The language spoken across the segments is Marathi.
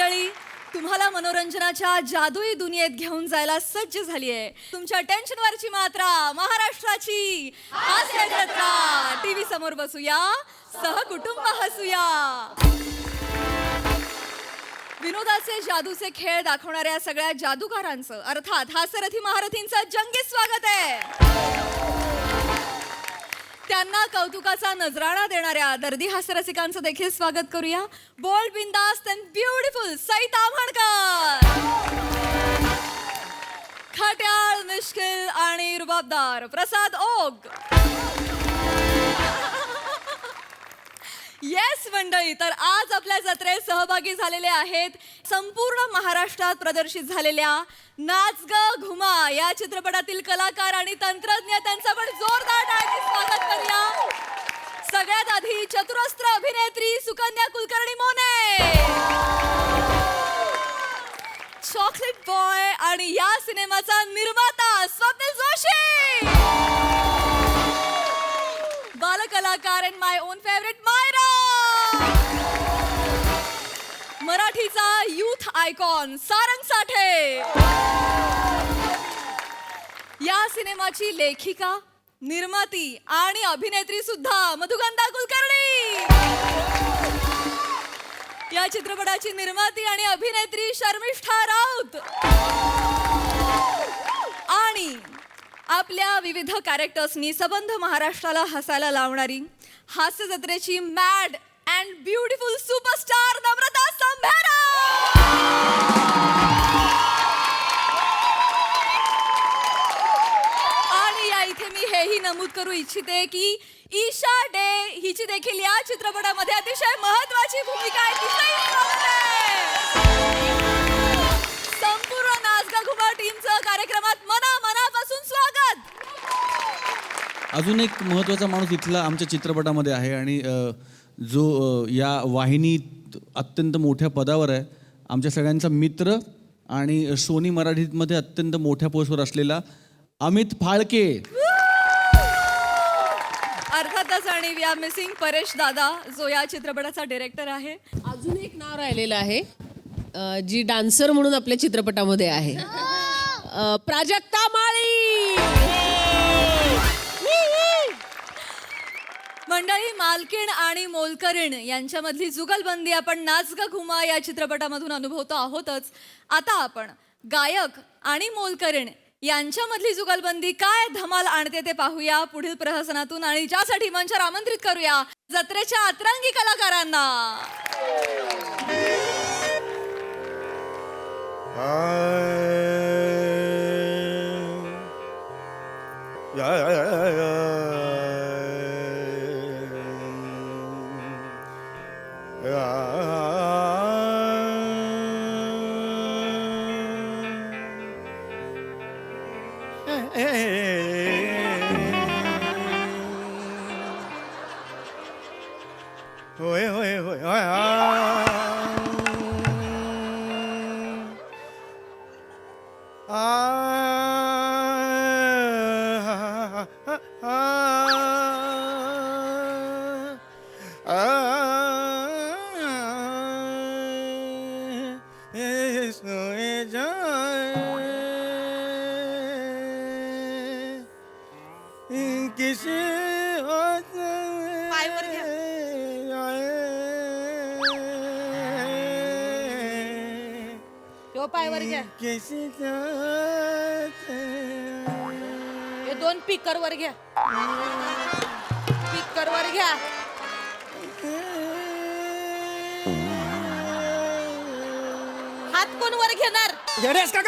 मंडळी तुम्हाला मनोरंजनाच्या जादुई दुनियेत घेऊन जायला सज्ज झाली आहे. तुमच्या टेन्शनवरची मात्रा महाराष्ट्राची हास्य जत्रा. टीव्ही समोर बसूया, सहकुटुंब हसूया. विनोदाचे जादूचे खेळ दाखवणाऱ्या सगळ्या जादूगारांचं अर्थात हास्यरथी महारथींचं जंगी स्वागत आहे. त्यांना कौतुकाचा नजराणा देणाऱ्या दर्दी हास्यरसिकांचं देखील स्वागत करूया. बोल्ड, बिंदास्त अँड ब्युटिफुल सई ताम्हणकर, खट्याळ, मिश्किल आणि रुबाबदार प्रसाद ओग. येस मंडळी, तर आज आपल्या जत्रेत सहभागी झालेले आहेत संपूर्ण महाराष्ट्रात प्रदर्शित झालेल्या नाच ग घुमा या चित्रपटातील कलाकार आणि तंत्रज्ञ. त्यांचं पण जोरदार टाळ्यांनी स्वागत करूया. सगळ्यात आधी चतुरस्त्र अभिनेत्री सुकन्या कुलकर्णी मोने, चॉकलेट बॉय आणि या सिनेमाचा निर्माता स्वप्नील जोशी, बालकलाकार and my own favourite Myra, मराठीचा यूथ आयकॉन सारंग साठे, या सिनेमाची लेखिका, निर्माती आणि अभिनेत्री सुद्धा मधुगंधा कुलकर्णी, या चित्रपटाची निर्माती आणि अभिनेत्री शर्मिष्ठा राऊत, आणि आपल्या विविध कॅरेक्टर्सनी सबंध महाराष्ट्राला हसायला लावणारी हास्य जत्रेची मॅड अँड ब्युटिफुल सुपरस्टार नम्रता संभेरा. आणि या इथे मी हेही नमूद करू इच्छिते की ईशा डे हिची देखील या चित्रपटामध्ये अतिशय महत्त्वाची भूमिका आहे. संपूर्ण नाचगा घुमा टीमचं कार्यक्रमात मनापासून स्वागत. अजून एक महत्त्वाचा माणूस इथला आमच्या चित्रपटामध्ये आहे आणि जो या वाहिनीत अत्यंत मोठ्या पदावर आहे, आमच्या सगळ्यांचा मित्र आणि सोनी मराठीमध्ये अत्यंत मोठ्या पोस्टवर असलेला अमित फाळके. अर्थातच आणि वी आर मिसिंग परेश दादा, जो या चित्रपटाचा डिरेक्टर आहे. अजून एक नाव राहिलेलं आहे, जी डान्सर म्हणून आपल्या चित्रपटामध्ये आहे, प्राजक्ता माळी. मंडळी, मालकीण आणि मोलकरीण यांच्यामधली जुगलबंदी आपण नाच ग घुमा या चित्रपटामधून अनुभवतो आहोतच. आता आपण गायक आणि मोलकरीण यांच्यामधली जुगलबंदी काय धमाल आणते ते पाहूया पुढील प्रहसनातून, आणि ज्यासाठी मंचावर आमंत्रित करूया जत्रेच्या अतरंगी कलाकारांना. होय होय होय होय पायवर घ्या, हे दोन पिकर वर घ्या, पिकर वर घ्या. हात कोण वर घेणार? येड्यास का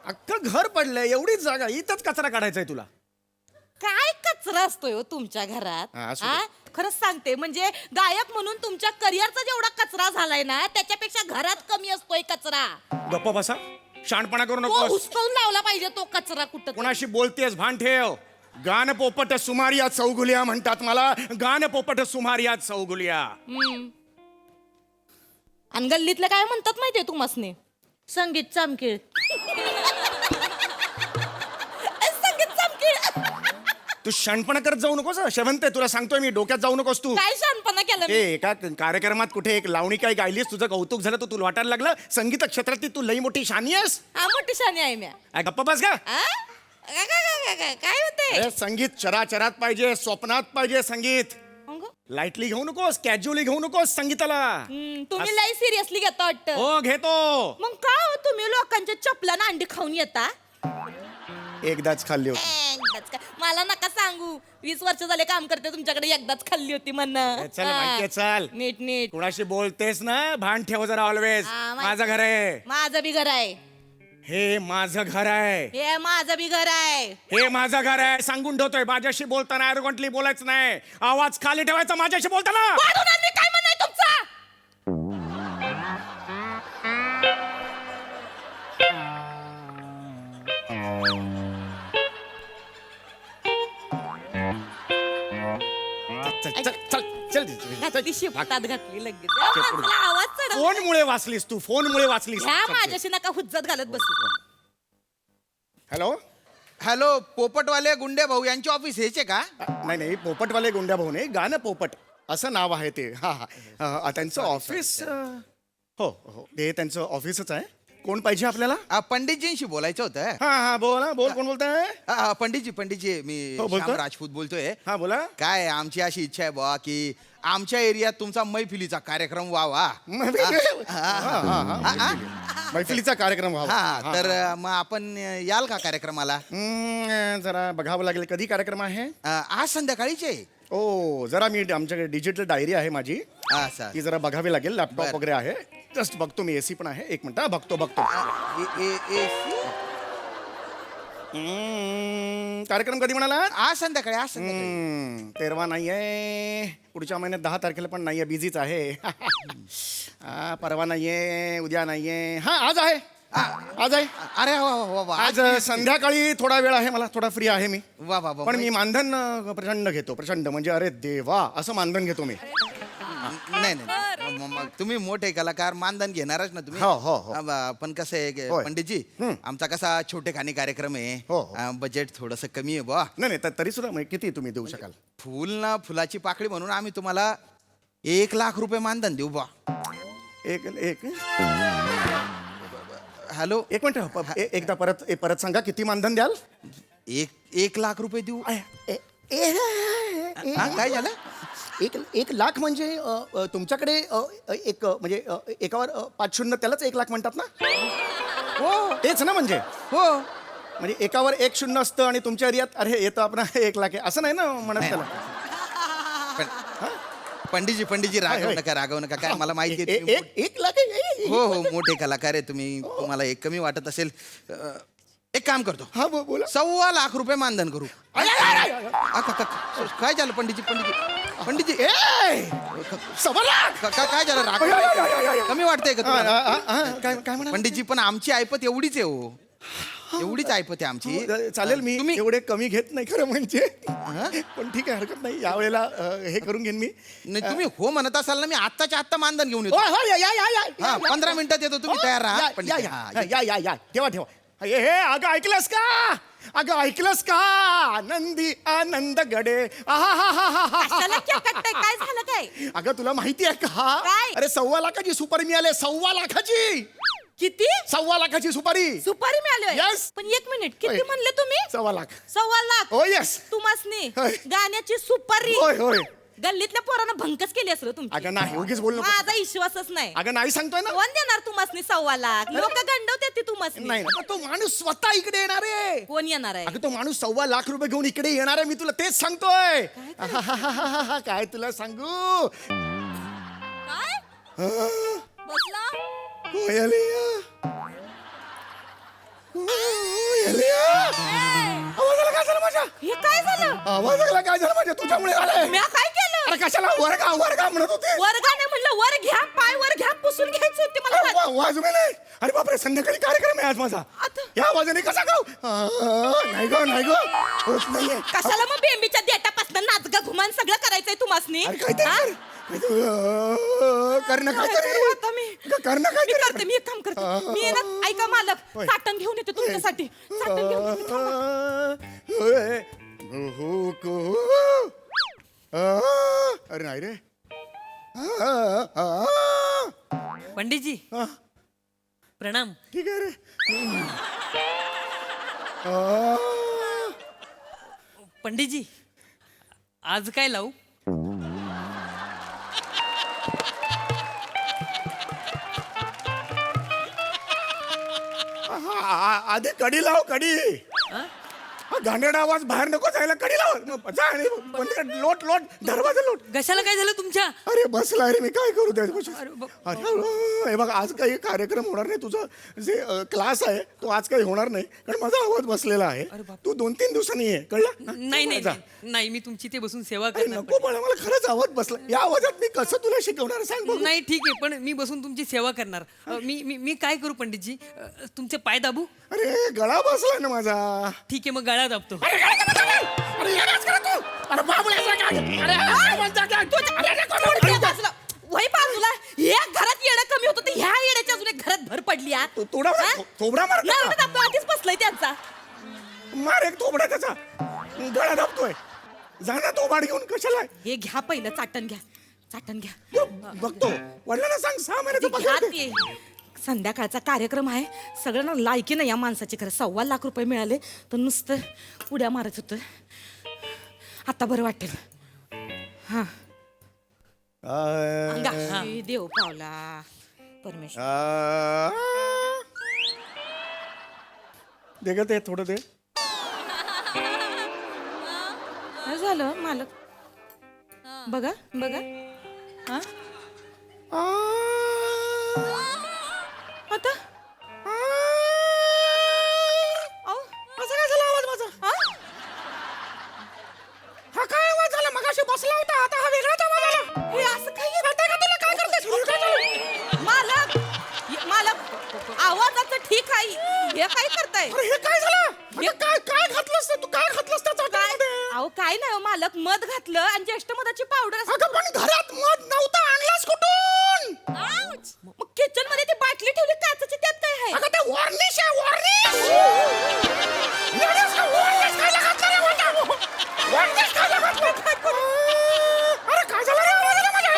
अख्खं घर पडलंय, एवढीच जागा, इथंच कचरा काढायचाय तुला. काय कचरा असतोय हो तुमच्या घरात? हा, असू हा? खरंच सांगते, म्हणजे गायक म्हणून तुमच्या करिअरचा जेवढा कचरा झालाय ना, त्याच्यापेक्षा घरात कमी असतोय कचरा. गप्प बसा, शाणपणा करू तो नको. हुसकावून लावला पाहिजे तो कचरा कुठं. कोणाशी बोलतेस भान ठेव. गान पोपट सुमारिया चौगुलिया म्हणतात मला, गान पोपट सुमारिया चौगुलिया. आणि गल्लीतलं काय म्हणतात माहितीये तुम्हासने? संगीत चमकीळ. संगीत चमकीळ. तू शहाणपणा करत जाऊ नकोस हं. शेवंत तुला सांगतोय मी, डोक्यात जाऊ नकोस तू. काय शानपणा केलं ते मी? एका कार्यक्रमात कुठे एक लावणी काय गायलीस, तुझं कौतुक झालं, तुला वाटायला लागलं संगीत क्षेत्रातली तू लई मोठी शानी आहेस. हा मोठी शानी आहे मी. काय गप्पा बस का? काय होते? अरे संगीत चराचरात पाहिजे, स्वप्नात पाहिजे संगीत. लाईटली घेऊ नकोस, कॅज्युअली घेऊ नकोस संगीताला. तुम्ही लई सिरियसली घेता वाटतं. हो घेतो. मग का हो तुम्ही लोकांच्या चपलानं अंडी खाऊन येता? एकदाच खाल्ली होती. एकदाच का? मला नका सांगू, 20 वर्ष झाले काम करते तुमच्याकडे, एकदाच खाल्ली होती म्हणणं. चल माहितीये, चल. नीट नीट. कुणाशी बोलतेस ना, भान ठेव जरा ऑलवेज. हा, माहिती. माझं घर आहे, माझं बी घर आहे. हे माझं घर आहे, हे माझं बी घर आहे. हे माझं घर आहे. सांगून ठेवतोय, माझ्याशी बोलताना ॲरोगंटली बोलायचं नाही, आवाज खाली ठेवायचा माझ्याशी बोलताना. वाढून आण, मी काय म्हणणं आहे तुमचं? चल चल चल चल घातली शिपटात घातली लगेच. पुढे. मला आवाज चढव. फोनमुळे वाचलीस तू, फोनमुळे वाचलीस. ह्या माझ्याशी नका हुज्जत घालत बसू. हॅलो. हॅलो, पोपटवाले गुंडे भाऊ यांची ऑफिस हेच आहे का? नाही नाही, पोपटवाले गुंड्या भाऊ नाही, गाणं पोपट असं नाव आहे ते. हा हा त्यांचं ऑफिस हो हो, ते त्यांचं ऑफिसच आहे. कोण पाहिजे आपल्याला? पंडितजींशी बोलायचं होतं. हा हा बोला, बोल. कोण बोलताय? पंडितजी मी हो, बोलतो. श्याम राजपूत बोलतोय. हा बोला. काय आमची अशी इच्छा आहे बुवा की आमच्या एरियात तुमचा मैफिलीचा कार्यक्रम व्हावा. मैफिलीचा कार्यक्रम व्हावा. हा, तर मग आपण याल का कार्यक्रमाला? जरा बघावं लागेल, कधी कार्यक्रम आहे? आज संध्याकाळीच आहे. ओ जरा मी आमच्याकडे डिजिटल डायरी आहे माझी, सर ती जरा बघावी लागेल. लॅपटॉप बरं. वगैरे आहे, जस्ट बघतो मी. एसी पण आहे, एक मिनिट. बघतो बघतो. कार्यक्रम कधी म्हणाला? आज संध्याकाळी, आज संध्याकाळी. 13 नाहीये, पुढच्या महिन्यात 10 तारखेला पण नाहीये, बिझीच आहे. परवा नाहीये, उद्या नाहीये. हा आज आहे, आज आहे. अरे वा वा वा, आज संध्याकाळी थोडा वेळ आहे मला, थोडा फ्री आहे मी. वा वा वा. पण मी मानधन प्रचंड घेतो, प्रचंड म्हणजे अरे देवा असं मानधन घेतो मी. नाही नाही, मग तुम्ही मोठे कलाकार, मानधन घेणारच ना तुम्ही. हो, हो, हो. पण कसं आहे होय. पंडितजी, आमचा कसा छोटेखानी कार्यक्रम आहे, हो, हो. बजेट थोडस कमी आहे बुवा. नाही नाही, तरी सुद्धा मग किती तुम्ही देऊ शकाल? फुल ना फुलाची पाकळी म्हणून आम्ही तुम्हाला 1,00,000 रुपये मानधन देऊ बा. एक एक हॅलो, एक मिनिट, एकदा परत सांगा, किती मानधन द्याल? 1,00,000 रुपये देऊ. काय झालं? 1,00,000 म्हणजे तुमच्याकडे एक म्हणजे एकावर 5 शून्य, त्यालाच 1,00,000 म्हणतात ना? हो तेच ना म्हणजे? हो. म्हणजे एकावर 1 शून्य असतं आणि तुमच्या एरियात अरे येतं आपण 1,00,000 आहे असं नाही ना म्हणत त्याला? पंडितजी रागवू नका, रागवू नका. काय मला माहिती आहे तुम्ही 1,00,000 आहे. हो हो मोठे कलाकार आहे तुम्ही, तुम्हाला एक कमी वाटत असेल. एक काम करतो, हा बोला. 1,25,00,000 रुपये मानधन करू. काय झालं पंडितजी? पंडितजी सव्वा लाख? काय झालं? राग कमी वाटतंय का तुम्हाला? काय म्हणा? पंडितजी पण आमची ऐपत एवढीच आहे हो, एवढीच ऐपत आहे आमची. चालेल, मी तुम्ही एवढे कमी घेत नाही खरं म्हणजे, पण ठीक आहे, हरकत नाही. यावेळेला हे करून घेईन मी. नाही, तुम्ही हो म्हणत असाल ना, मी आत्ताच्या आत्ता मानधन घेऊन येतो. हा, 15 मिनिटात येतो, तुम्ही तयार राहा. पंडितजी, हा, या ठेवा. हे अगं ऐकलंस का? अगं ऐकलंस का? आनंदी आनंद गडे. कशाला खेकटताय? काय झालं काय? अगं तुला माहिती आहे का? काय? अरे 1,25,000ची सुपारी मिळाली. 1,25,000ची, किती 1,25,000ची सुपारी. सुपारी मिळाली? Yes. पण एक मिनिट, किती होय. म्हणले तुम्ही? 1,25,000. 1,25,000. हो येस. तुम्हासनी होय. गाण्याची सुपारी. होय होय. गल्लीतल्या पोरांना भंकच केली असेल तुमची. अगं नाही, उगीच बोल नको. माझा विश्वासच नाही. अगं नाही सांगतोय ना. कोण देणार तुम्हासनी 1,25,000? लोक गंडवते ती तुम्हासनी. नाही ना, तो माणूस स्वतः इकडे येणार आहे. कोण येणार आहे? अगं तो माणूस 1,25,000 रुपये घेऊन इकडे येणार आहे. मी तुला तेच सांगतोय. काय तुला सांगू? काय बसला? आवाजाला काय झालं माझ्या? हे काय झालं? आवाजाला काय झालं माझ्या? तुझ्यामुळे झालंय. मी काय केलं? अरे कशाला वर्गा म्हणत होते? वर्गाने म्हणलं वर घ्या, पाय वर घ्या, पुसून घ्यायची होती मला. वाजू नाही. अरे बापरे, संध्याकाळी कार्यक्रम आहे आज माझा. आता? या आवाजाने कसा गाव? नाही ग होत नाहीये. कशाला मग बेंबीच्या देटापासून नाचगा घुमान सगळं करायचंय तुम्हासनी? अरे काय हा? करणं काय करू आता मी? करणं काय मी करते, मी एक काम करते. मी आहे ना, ऐका मालक, होय. साठण घेऊन येते तुमच्यासाठी. साठण घेऊन येते, थांबा. अरे नाही रे. पंडितजी हा, प्रणाम. ठीक आहे रे. पंडितजी आज काय लावू? आधी कडी लाव कडी. हा? हा गाण्याचा आवाज बाहेर नको जायला, कडी लाव. मग जा आणि बंद कर. लोट लोट दरवाजा लोट. कशाला काय झालं तुमच्या? अरे बसला रे, मी काय करू त्याच्या. अरे अरे हे बघ, आज काही कार्यक्रम होणार नाही. तुझं जे क्लास आहे तो आज काही होणार नाही, कारण माझा आवाज बसलेला आहे. तू 2-3 दिवसांनी ये, कळलं? नाही नाही जा. नाही, मी तुमची ते बसून सेवा अरे करणार. नको बाळा, मला खरंच आवाज बसला. या आवाजात मी कसं तुला शिकवणार सांग बघू. नाही ठीक आहे, पण मी बसून तुमची सेवा करणार. मी मी मी काय करू पंडितजी? तुमचे पाय दाबू? अरे गळा बसला ना माझा. ठीक आहे, मग गळा दाबतो. अरे येडाच का तू? अरे बाबूला काय? अरे हा, म्हणता काय? अरे नको, नको, त्या नको. बाजूला वही बाजूला या घरात येणं कमी होतं तर ह्या येण्याच्या अजून एक घरात भर पडली हा? थोडा हा? थोबडा मार नाही त्याचा. आवडत, आपला आधीच बसलाय त्यांचा. मार एक थोबडा त्याचा. गळा दाबतोय. जा ना थोबाड घेऊन. कशाला हे घ्या पहिलं, चाटण घ्या, चाटण घ्या. बघतो. वडिलांना सांग 6 महिन्याचं ते घ्या पगार दे. ते. संध्याकाळचा कार्यक्रम आहे, सगळ्यांना लायकी नाही या माणसाची. खरं 1.25 लाख रुपये मिळाले तर नुसतं उड्या मारत होतं. आता बरं वाटेल. हा अंगाशी देव पावला परमेश्वर. दे ग ते थोडं दे. काय झालं मालक? बघा बघा. हा आता अहो, असं काय झालं आवाज माझा? हा? हा काय आवाज झाला? मगाशी बसला होता, आता हा वेगळाच आवाज आला. हे असं काही कळतंय का तुला? काय करतेस? काय झालं? मालक मालक आवाजाचं ठीक आहे, हे काय करताय? अरे हे काय झालं? अगं काय काय घातलंस ते? तू काय घातलंस त्या काय चाटणीमध्ये? अहो काय नाही हो मालक, मध घातलं आणि ज्येष्ठ मधाची पावडर. अगं पण घरात मध नव्हता, आणलास कुठून? मग किचन मध्ये ती बाटली ठेवली काचेची, त्यात काय आहे? अगं ते वॉर्निश आहे, वॉर्निश. येड्यास का? वॉर्निश खायला घातलं रे माझ्या. वॉर्निश खायला घातलं. अरे काय झालं रे आवाजाला माझ्या?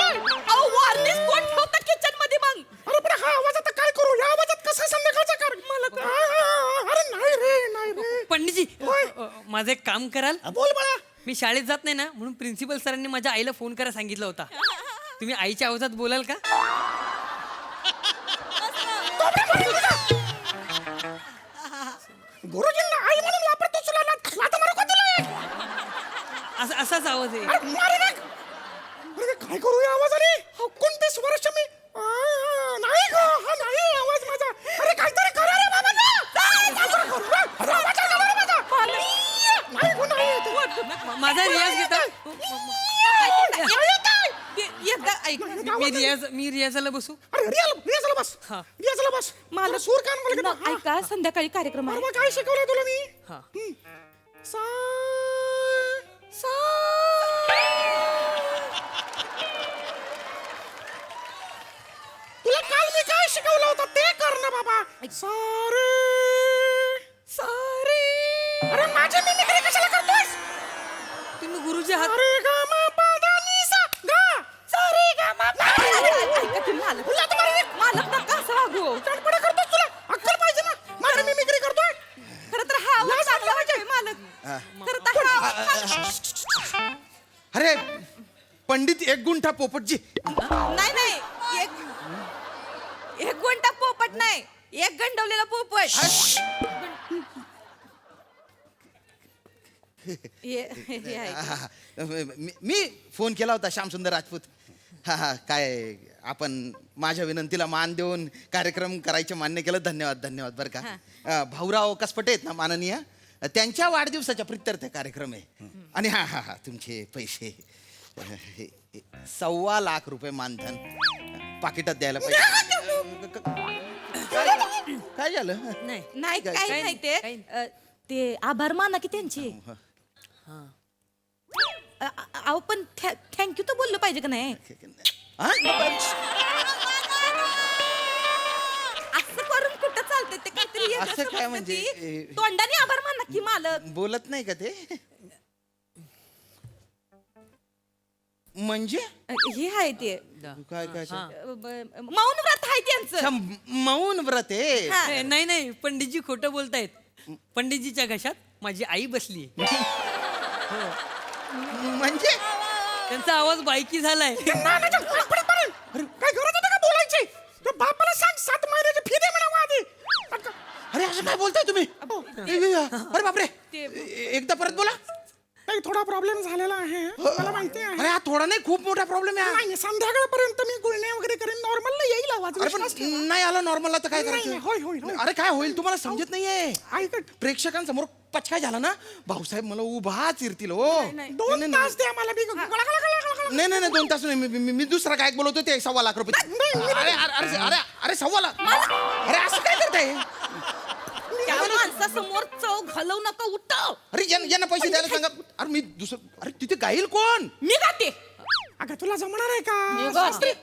अहो वॉर्निश कोण ठेवतं किचन मध्ये मग? अरे पण हा आवाज आता काय करू? या आवाजात कसं संध्याकाळचा कर? अरे नाही रे, नाही रे. पंडितजी माझं एक काम कराल? बोल बाळा. मी शाळेत जात नाही ना, म्हणून प्रिन्सिपल सरांनी माझ्या आईला फोन करायला सांगितलं होता. तुम्ही आईच्या आवाजात बोलाल का? गुरुजींना आई म्हणून वापरतोस तुला लाथा मारू का तुला? असाच आवाज आहे. अरे मारे रे. अरे काय करू या आवाजाने? कोणते वर्ष मी नाही ग, हा नाही आवाज माझा. अरे काहीतरी करा रे बाबा. अरे आवाज आला रे माझा. नाही गो, नाही येत. माझा रियाज घेता? एकदा ऐक. मी रियाजाला बसू? अरे रियाजला बस. हा. रियाजला बस. मला सूर कान मला न, ऐका संध्याकाळी कार्यक्रम आहे. मग काय शिकवलं तुला मी? हा. सा सा तुला काल मी काय शिकवलं होतं ते कर ना बाबा. सारे सारे. अरे माझी मिमिक्री कशाला करतोयस? तुम्ही गुरुजी आहात. अरे गा मा पा दा नी सा गा. सारे गा मा पा. ऐका तुम्ही मालक. मालक नका असं वागू. चटपटा करतोस तुला अक्कल पाहिजे ना. माझी मिमिक्री करतोय. खरं तर हा आवाज चांगला वाटतोय मालक. खरं तर हा आवाज अरे पंडित एक गुंठा पोपटजी. नाही एक गुंठा पोपट नाही, एक गंडवलेला पोपट. हे आहे. मी फोन केला होता श्यामसुंदर राजपूत. हा काय आपण माझ्या विनंतीला मान देऊन कार्यक्रम करायचे मान्य केलं. धन्यवाद धन्यवाद बरं का. भाऊराव कसपटे आहेत ना माननीय, त्यांच्या वाढदिवसाच्या प्रित्यर्थ कार्यक्रम आहे. आणि हा हा हा तुमचे पैसे 1.25 लाख रुपये मानधन पाकिटात द्यायला पाहिजे. काय झालं? नाही काय नाही ते ते आभार माना की त्यांचे. अहो पण थँक्यू तर बोललं पाहिजे का नाही? हा? असं करून कुठं चालतंय? ते काहीतरी वेगळं असं काय समजतं म्हणजे? ती. तोंडाने आभार माना की मालक. बोलत नाही का ते? म्हणजे हे आहे ते काय काय मौन व्रत आहे त्यांचं अच्छा, मौन व्रत आहे हा. नाही नाही पंडितजी खोटं बोलतायत. पंडितजीच्या घशात माझी आई बसली. म्हणजे त्यांचा आवाज बायकी झालाय. नानाच्या पोटात पडेल पडेल. अरे काय गरज होती का बोलायची तो बापाला सांग 7 महिन्याची फी दे म्हणा आधी. अरे असं काय बोलताय तुम्ही अरे बापरे एकदा परत बोला. नाही थोडा प्रॉब्लेम झालेला आहे मला माहिती आहे. अरे हा थोडा नाही खूप मोठा प्रॉब्लेम आहे हा. नाही संध्याकाळपर्यंत मी गुळण्या वगैरे करेन नॉर्मल येईल आवाज अरे पण विश्वास ठेवा. नाही आला नॉर्मलला तर काय नाही, करायचं होय, होय, होय. अरे काय होईल तुम्हाला समजत नाहीये ऐकत प्रेक्षकांसमोर पचका झाला ना भाऊसाहेब मला उभा चिरतील हो 2 तास द्या मला मी नाही नाही 2 तास नाही मी दुसरा काय बोलवतो ते 1.25 लाख रुपये अरे अरे अरे अरे 1.25 लाख अरे असं काय करताय त्या माणसासमोर चव घालवू नका उठाव अरे यांना पैसे द्यायला सांगा अरे मी दुसरं अरे तिथे गाईल कोण मी गाते अगं तुला जमणार आहे मी का गाते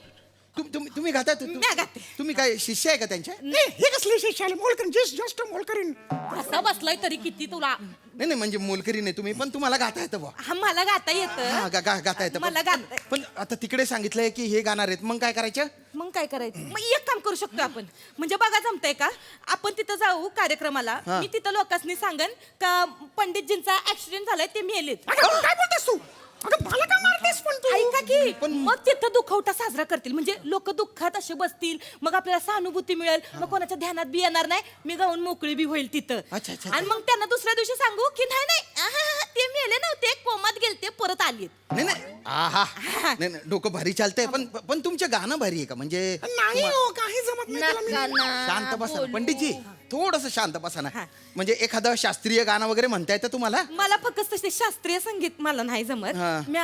तुम्ही गाता मी गाते. तुम्ही काय शिष्य आहे का त्यांच्या नाही हे कसले शिष्याले मोलकरीन जस्ट मोलकरीन कसा बसलाय तरी किती तुला नाही नाही म्हणजे मोलकरी नाही तुम्ही पण तुम्हाला गाता येतं बुवा हा मला गाता हा येतं गाता येतं मला गाता पण आता तिकडे सांगितलंय की हे गाणार आहेत मग काय करायचं मग काय करायचं मग एक काम करू शकतो आपण म्हणजे बघा जमतंय का आपण तिथं जाऊ कार्यक्रमाला मी तिथं लोकांनी सांगन का पंडितजींचा ऍक्सिडेंट झालाय ते मेलेत अगं काय बोलतेस तू अगं मला का मारतेस पण तू ऐका की मग तिथं दुखवटा साजरा करतील म्हणजे लोक दुःखात असे बसतील मग आपल्याला सहानुभूती मिळेल मग कोणाच्या ध्यानात बी येणार नाही मी गाऊन मोकळी बी होईल तिथं अच्छा, अच्छा. आणि मग त्यांना दुसऱ्या दिवशी सांगू की नाही नाही आहा, ते मेले नव्हते कोमात गेलते परत आलेत नाही नाही आहा नाही नाही, डोकं भारी चालतंय पण तुमचं गाणं भारी आहे का म्हणजे नाही हो काही जमत नाही तुला मी शांत बसा ना. पंडितजी थोडस शांत बसा ना म्हणजे एखादं शास्त्रीय गाणं वगैरे म्हणता येतं तुम्हाला मला फक्त तसे शास्त्रीय संगीत मला नाही जमत मी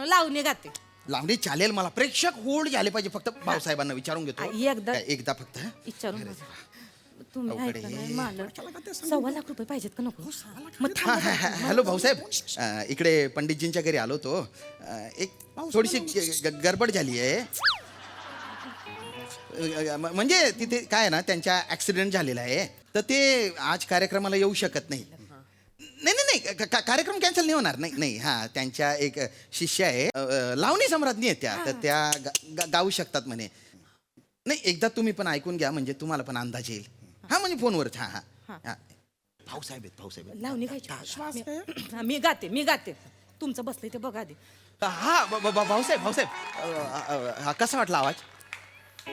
लावणी गाते लावणी चालेल मला प्रेक्षक होल्ड झाले पाहिजे फक्त भाऊसाहेबांना विचारून घेतो एकदा- काय, एकदा फक्त हं? विचारून तुम्ही अवघड ऐका आहे. नाही, मला 1.25 लाख रुपये पाहिजेत का नको मग हा, हा, हा. हॅलो भाऊसाहेब इकडे पंडितजींच्या घरी आलो तो एक थोडीशी गडबड झाली आहे म्हणजे तिथे काय आहे ना त्यांच्या ऍक्सिडेंट झालेला आहे तर ते आज कार्यक्रमाला येऊ शकत नाही नाही नाही नाही कार्यक्रम कॅन्सल नाही होणार नाही नाही हा त्यांच्या एक शिष्य आहे लावणी सम्राज्ञी आहेत त्या तर त्या गाऊ शकतात म्हणे नाही एकदा तुम्ही पण ऐकून घ्या म्हणजे तुम्हाला पण अंदाज येईल हा म्हणजे फोनवरच हा हा हा भाऊसाहेब आहेत भाऊसाहेब आहेत. लावणी गायची मी गाते तुमचं बसलंय ते बघा दे हा भाऊसाहेब हा कसा वाटला आवाज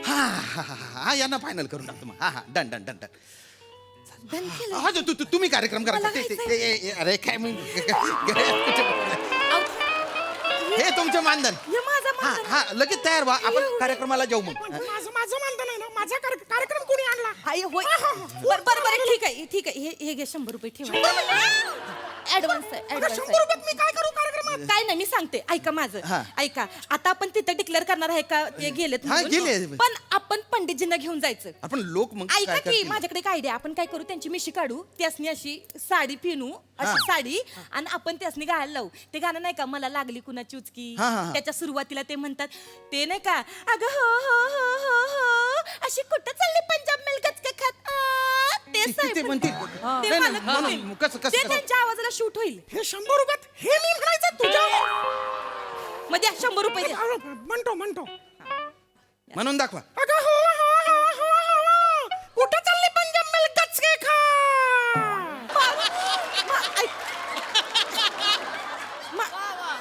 हा हा हा हा यांना फायनल करून टाकतो मग हा done done done done done केलं. हा तुम्ही कार्यक्रम करा मला अरे काय हे तुमचं मानधन हे माझं हा मानधन. हा लगेच तयार व्हा आपण कार्यक्रमाला जाऊ मग माझं मानधन आहे ना माझा कार्यक्रम कोणी आणला हाय, होय. बरं ठीक आहे हे घे 100 रुपये ठेवा ऍडव्हान्स आहे अगं, advance 100 आहे. रुपयात मी काय करू कार्यक्रमात काय नाही मी सांगते ऐका माझं हा. ऐका आता आपण तिथं डिक्लेअर करणार आहे का ते गेलेत हा, म्हणून? गेले. पण आपण पंडितजींना घेऊन जायचं आपण लोक मग ऐका काय की करतील? माझ्याकडे एक आयडिया आपण काय करू त्यांची मिशी काढू त्यासनी अशी साडी पिनू अशी साडी आणि आपण त्यासनी गायला लावू ते गाणं नाही का मला लागली कुणाची उचकी हा, हा, हा. त्याच्या सुरुवातीला ते म्हणतात ते नाही का अगं हो हो हो हो हो अशी कुठं चालली पंजाब मिलकत का खात ते ते साहेब म्हणतील. ते नाही, नाही, मालक म्हणून म्हणतील. कसं- ते त्यांच्या आवाजाला शूट होईल हे 100 रुपयात हे मी म्हणायचं तुझ्या मध्ये 100 रुपये द्या. म्हणतो म्हणून दाखवा अगं हो हो हो हो हो कुठं चालली पंजाब मिल गचके खा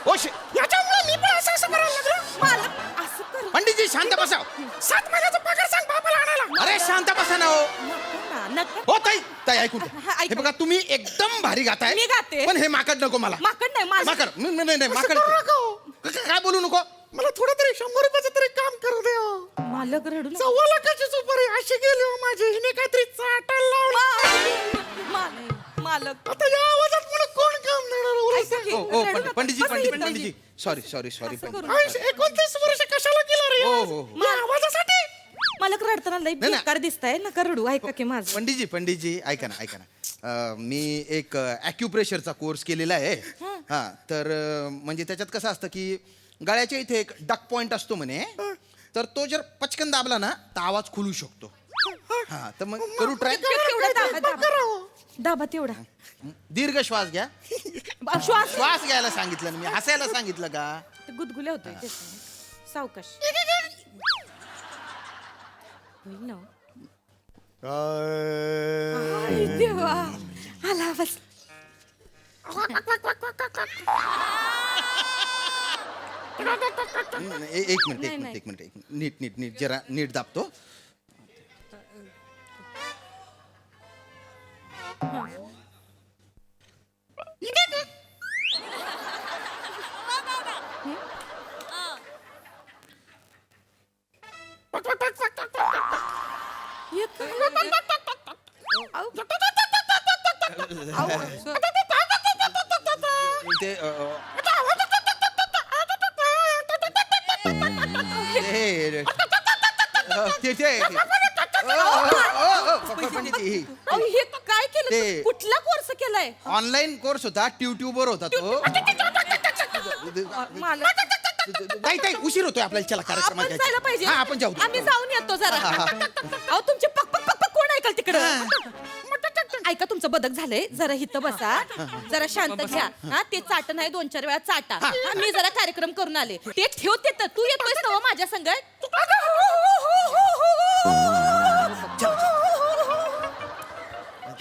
ओ शे याच्यामुळे मी पण असं करायला लागलो मालक असं कर पंडितजी शांत बसाव 7 महिन्याचा पगार सांग बापाला आणायला अरे शांत बसा ना हो नका हो ताई ऐकून घ्या. हा, ऐका. हे बघा तुम्ही एकदम भारी गाताय मी गाते. पण हे माकड नको मला माकड नाही मालक माकड नाही माकड करू नका. काय बोलू नको मला थोडं तरी 100 रुपयाचं तरी काम करू दे हो. मालक रडू नका. 1.25 लाखाची सुपारी अशी गेली हो माझी हिने काहीतरी चाटायला लावलं मालक आता या आवाजात मला कोण काम देणार हो? ऐका की, ओ रडू नका. पंडितजी बसा इथं. पंडितजी सॉरी असं करू आयुष्य 29 वर्ष कशाला केलं रे हो, हो, हो. या आवाजासाठी मालक रडताना लई नाही, नाही. बेकार दिसताय नका रडू ऐका की माझं पंडितजी ऐका ना मी एक ॲक्युप्रेशरचा कोर्स केलेला आहे हा तर म्हणजे त्याच्यात कसं असतं की गळ्याच्या इथे एक डक पॉइंट असतो म्हणे तर तो जर पचकन दाबला ना तर आवाज खुलू शकतो हा तर मग करू ट्राय केवढं दाबा, दाबा. दाबा तेवढा दीर्घ श्वास घ्या. श्वास श्वास घ्यायला सांगितलं ना मी, हसायला सांगितलं का? ते गुदगुल्या होतोय ते. सावकाश होईल ना हो. आई देवा आला बस. एक मिनिट नीट जरा नीट दाबतो. ते हे काय केलं ते- कुठला कोर्स केलाय ऑनलाईन कोर्स होता, ट्यूबवर होता तो. मला ताई उशीर होतोय आपल्याला, चला आपण कार्यक्रमात जायला पाहिजे हा आपण जाऊ. आम्ही जाऊन येतो जरा अहो तुमचे पक पक पक पक कोण ऐकल तिकडं ऐका तुमचं बदक झालंय जरा हिथं बसा जरा शांत घ्या हा ते चाट नाही 2-4 वेळा चाटा हा, मी जरा कार्यक्रम करून आले ते ठेवते तर तू येतोयस ना हो माझ्या संग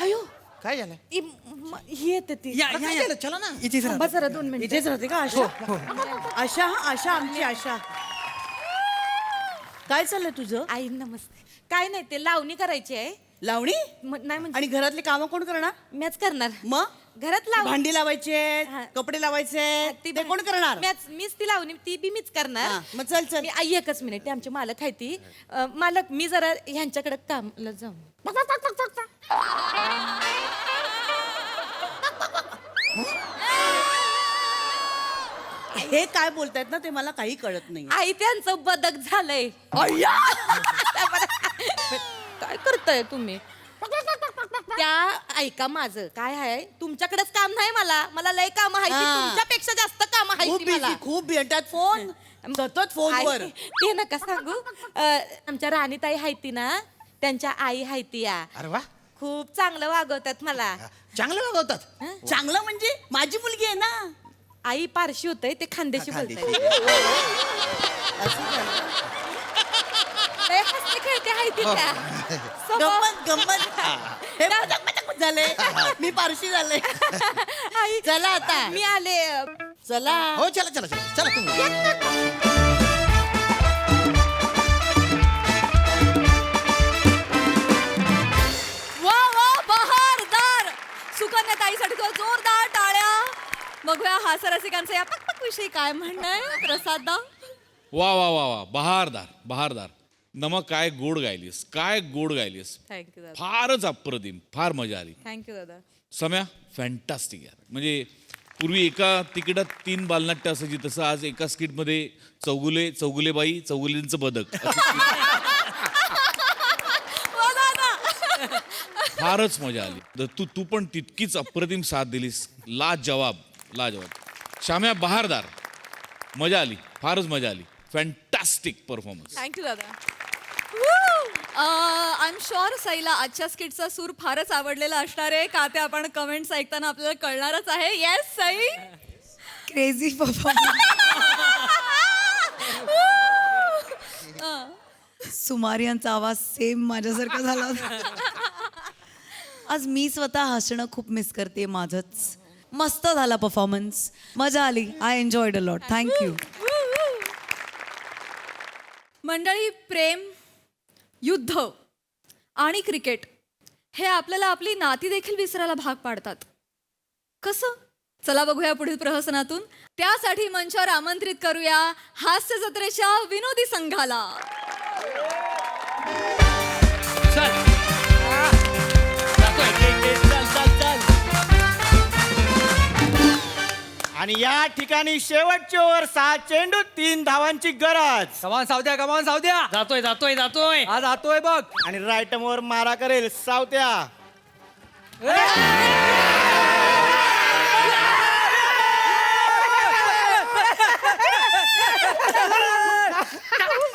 अयो काय झालं? ही येते ती काय झालं? चला ना. थांबा जरा 2 मिनिट इथेच राहते का आशा आशा आशा आमची आशा काय चाललंय तुझं आई नमस्ते काय नाही ते लावणी करायची आहे लावणी नाही म्हणजे आणि घरातली कामं कोण करणार मॅच करणार मग घरात लाव भांडी लावायची हा. कपडे लावायचे ते कोण करणार मीच ती लावणी ती बी मीच करणार हा, मग चल चल मी आई एकच मिनिट ते आमचे मालक आहे ती मालक मी जरा ह्यांच्याकडे कामला जाऊ हे काय बोलतायत ना ते मला काही कळत नाही आई त्यांचं बदक झालंय काय करताय तुम्ही त्या ऐका माझं काय आहे तुमच्याकडेच काम नाही मला लय काम आहे हा. तुमच्यापेक्षा जास्त काम आहे खूप मला busy, खूप busy. त्यात फोन सतत फोनवर आई, ते नका सांगू आमच्या राणीताई हाय ती ना त्यांच्या आई हाय ती या अरे वा, खूप चांगलं वागवतात मला चांगलं वागवतात. चांगलं म्हणजे माझी मुलगी आहे ना आई पारशी होतय ते खानदेशी बोलताय लय हसते खेळते हाय ती त्या स्वभाव- गंमत गंमत हे मजाक मजाक झाले मी पारशी झाले आई चला आता मी आले चला हो चला तुम्ही. वा वा बहारदार सुकन्या ताईसाठी तो जोरदार टाळ्या. बघूया हास्यरसिकांचं या पकपक विषयी काय म्हणणं आहे प्रसाद वा वा वा वा बहारदार बहारदार. नमक काय गोड गायलीस, काय गोड गायलीस. थँक्यू दादा फारच अप्रतिम, फार मजा आली. थँक्यू दादा सम्या फॅन्टास्टिक यार. म्हणजे पूर्वी एका तिकिटात 3 बालनाट्य असायची, तसं आज एका स्किटमध्ये चौगुलेबाई चौगुलेंचं बदक फारच मजा आली. तू पण तितकीच अप्रतिम साथ दिलीस. लाजवाब. श्याम्या बहारदार. मजा आली, फारच मजा आली. Fantastic performance. थँक्यू दादा आय एम शुअर सईला आजच्या स्किटचा सूर फारच आवडलेला असणार आहे का ते आपण कमेंट्स ऐकताना आपल्याला कळणारच आहे. येस सई क्रेझी परफॉर्मन्स सुमार यांचा आवाज सेम माझ्यासारखा झाला होता. आज मी स्वतः हसणं खूप मिस करते माझंच. मस्त झाला परफॉर्मन्स, मजा आली. I enjoyed a lot. Thank you. मंडळी, प्रेम, युद्ध आणि क्रिकेट हे आपल्याला आपली नाती देखील विसरायला भाग पाडतात. कसं? चला बघूया पुढील प्रहसनातून. त्यासाठी मंचावर आमंत्रित करूया हास्य जत्रेच्या विनोदी संघाला. आणि या ठिकाणी शेवटची ओव्हर 6 चेंडू 3 धावांची गरज. कमान सावत्या जातोय हा जातोय बघ. आणि राईट वर मारा करेल सावत्या.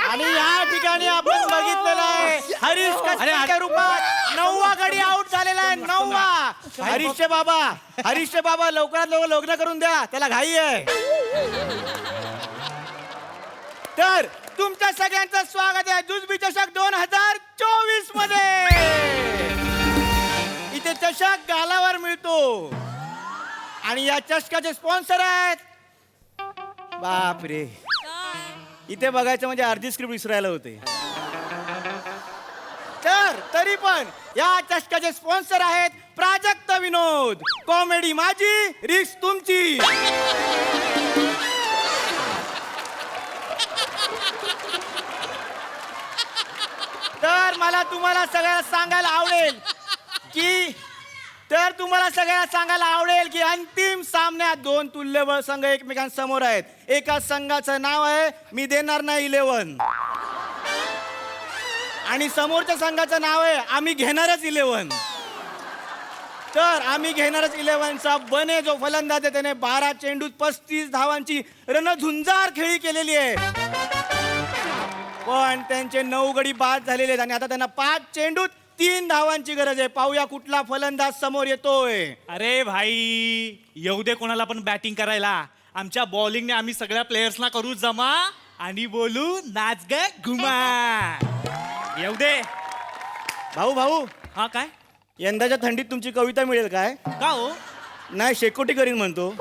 आणि या ठिकाणी आपण बघितलेलं आहे हरीश कष्टकच्या रूपात 9वा गडी आउट झाला. आलेला आहे 9वा हरीशचे बाबा लवकरात लवकर लग्न करून द्या, त्याला घाई आहे. तर तुमच्या सगळ्यांचं स्वागत आहे जुजबी चषक 2024 मध्ये. इथे चषक गालावर मिळतो आणि या चषकाचे स्पॉन्सर आहेत. बापरे, इथे बघायचं म्हणजे अर्धी स्क्रिप्ट विसरायला होते. तर तरी पण या चषकाचे स्पॉन्सर आहेत प्राजक्त विनोद. कॉमेडी माझी, रिस्क तुमची. तर मला तुम्हाला सगळ्यांना सांगायला आवडेल की अंतिम सामन्यात 2 तुल्यबळ संघ एकमेकांसमोर आहेत. एका संघाचं नाव आहे मी देणार नाही 11 आणि समोरच्या संघाचं नाव आहे आम्ही घेणारच 11. तर आम्ही घेणारच 11चा बने जो फलंदाज आहे त्याने 12 चेंडूत 35 धावांची रणझुंजार खेळी केलेली आहे. पण त्यांचे 9 गडी बाद झालेले आहेत आणि आता त्यांना 5 चेंडूत 3 धावांची गरज आहे. पाहूया कुठला फलंदाज समोर येतोय. अरे भाई, येऊ दे कोणाला पण बॅटिंग करायला. आमच्या बॉलिंगने आम्ही सगळ्या प्लेयर्सना करू जमा आणि बोलू नाच ग घुमा. येऊ दे. भाऊ हा काय यंदाच्या थंडीत तुमची कविता मिळेल काय? का हो? नाही, शेकोटी करीन म्हणतो.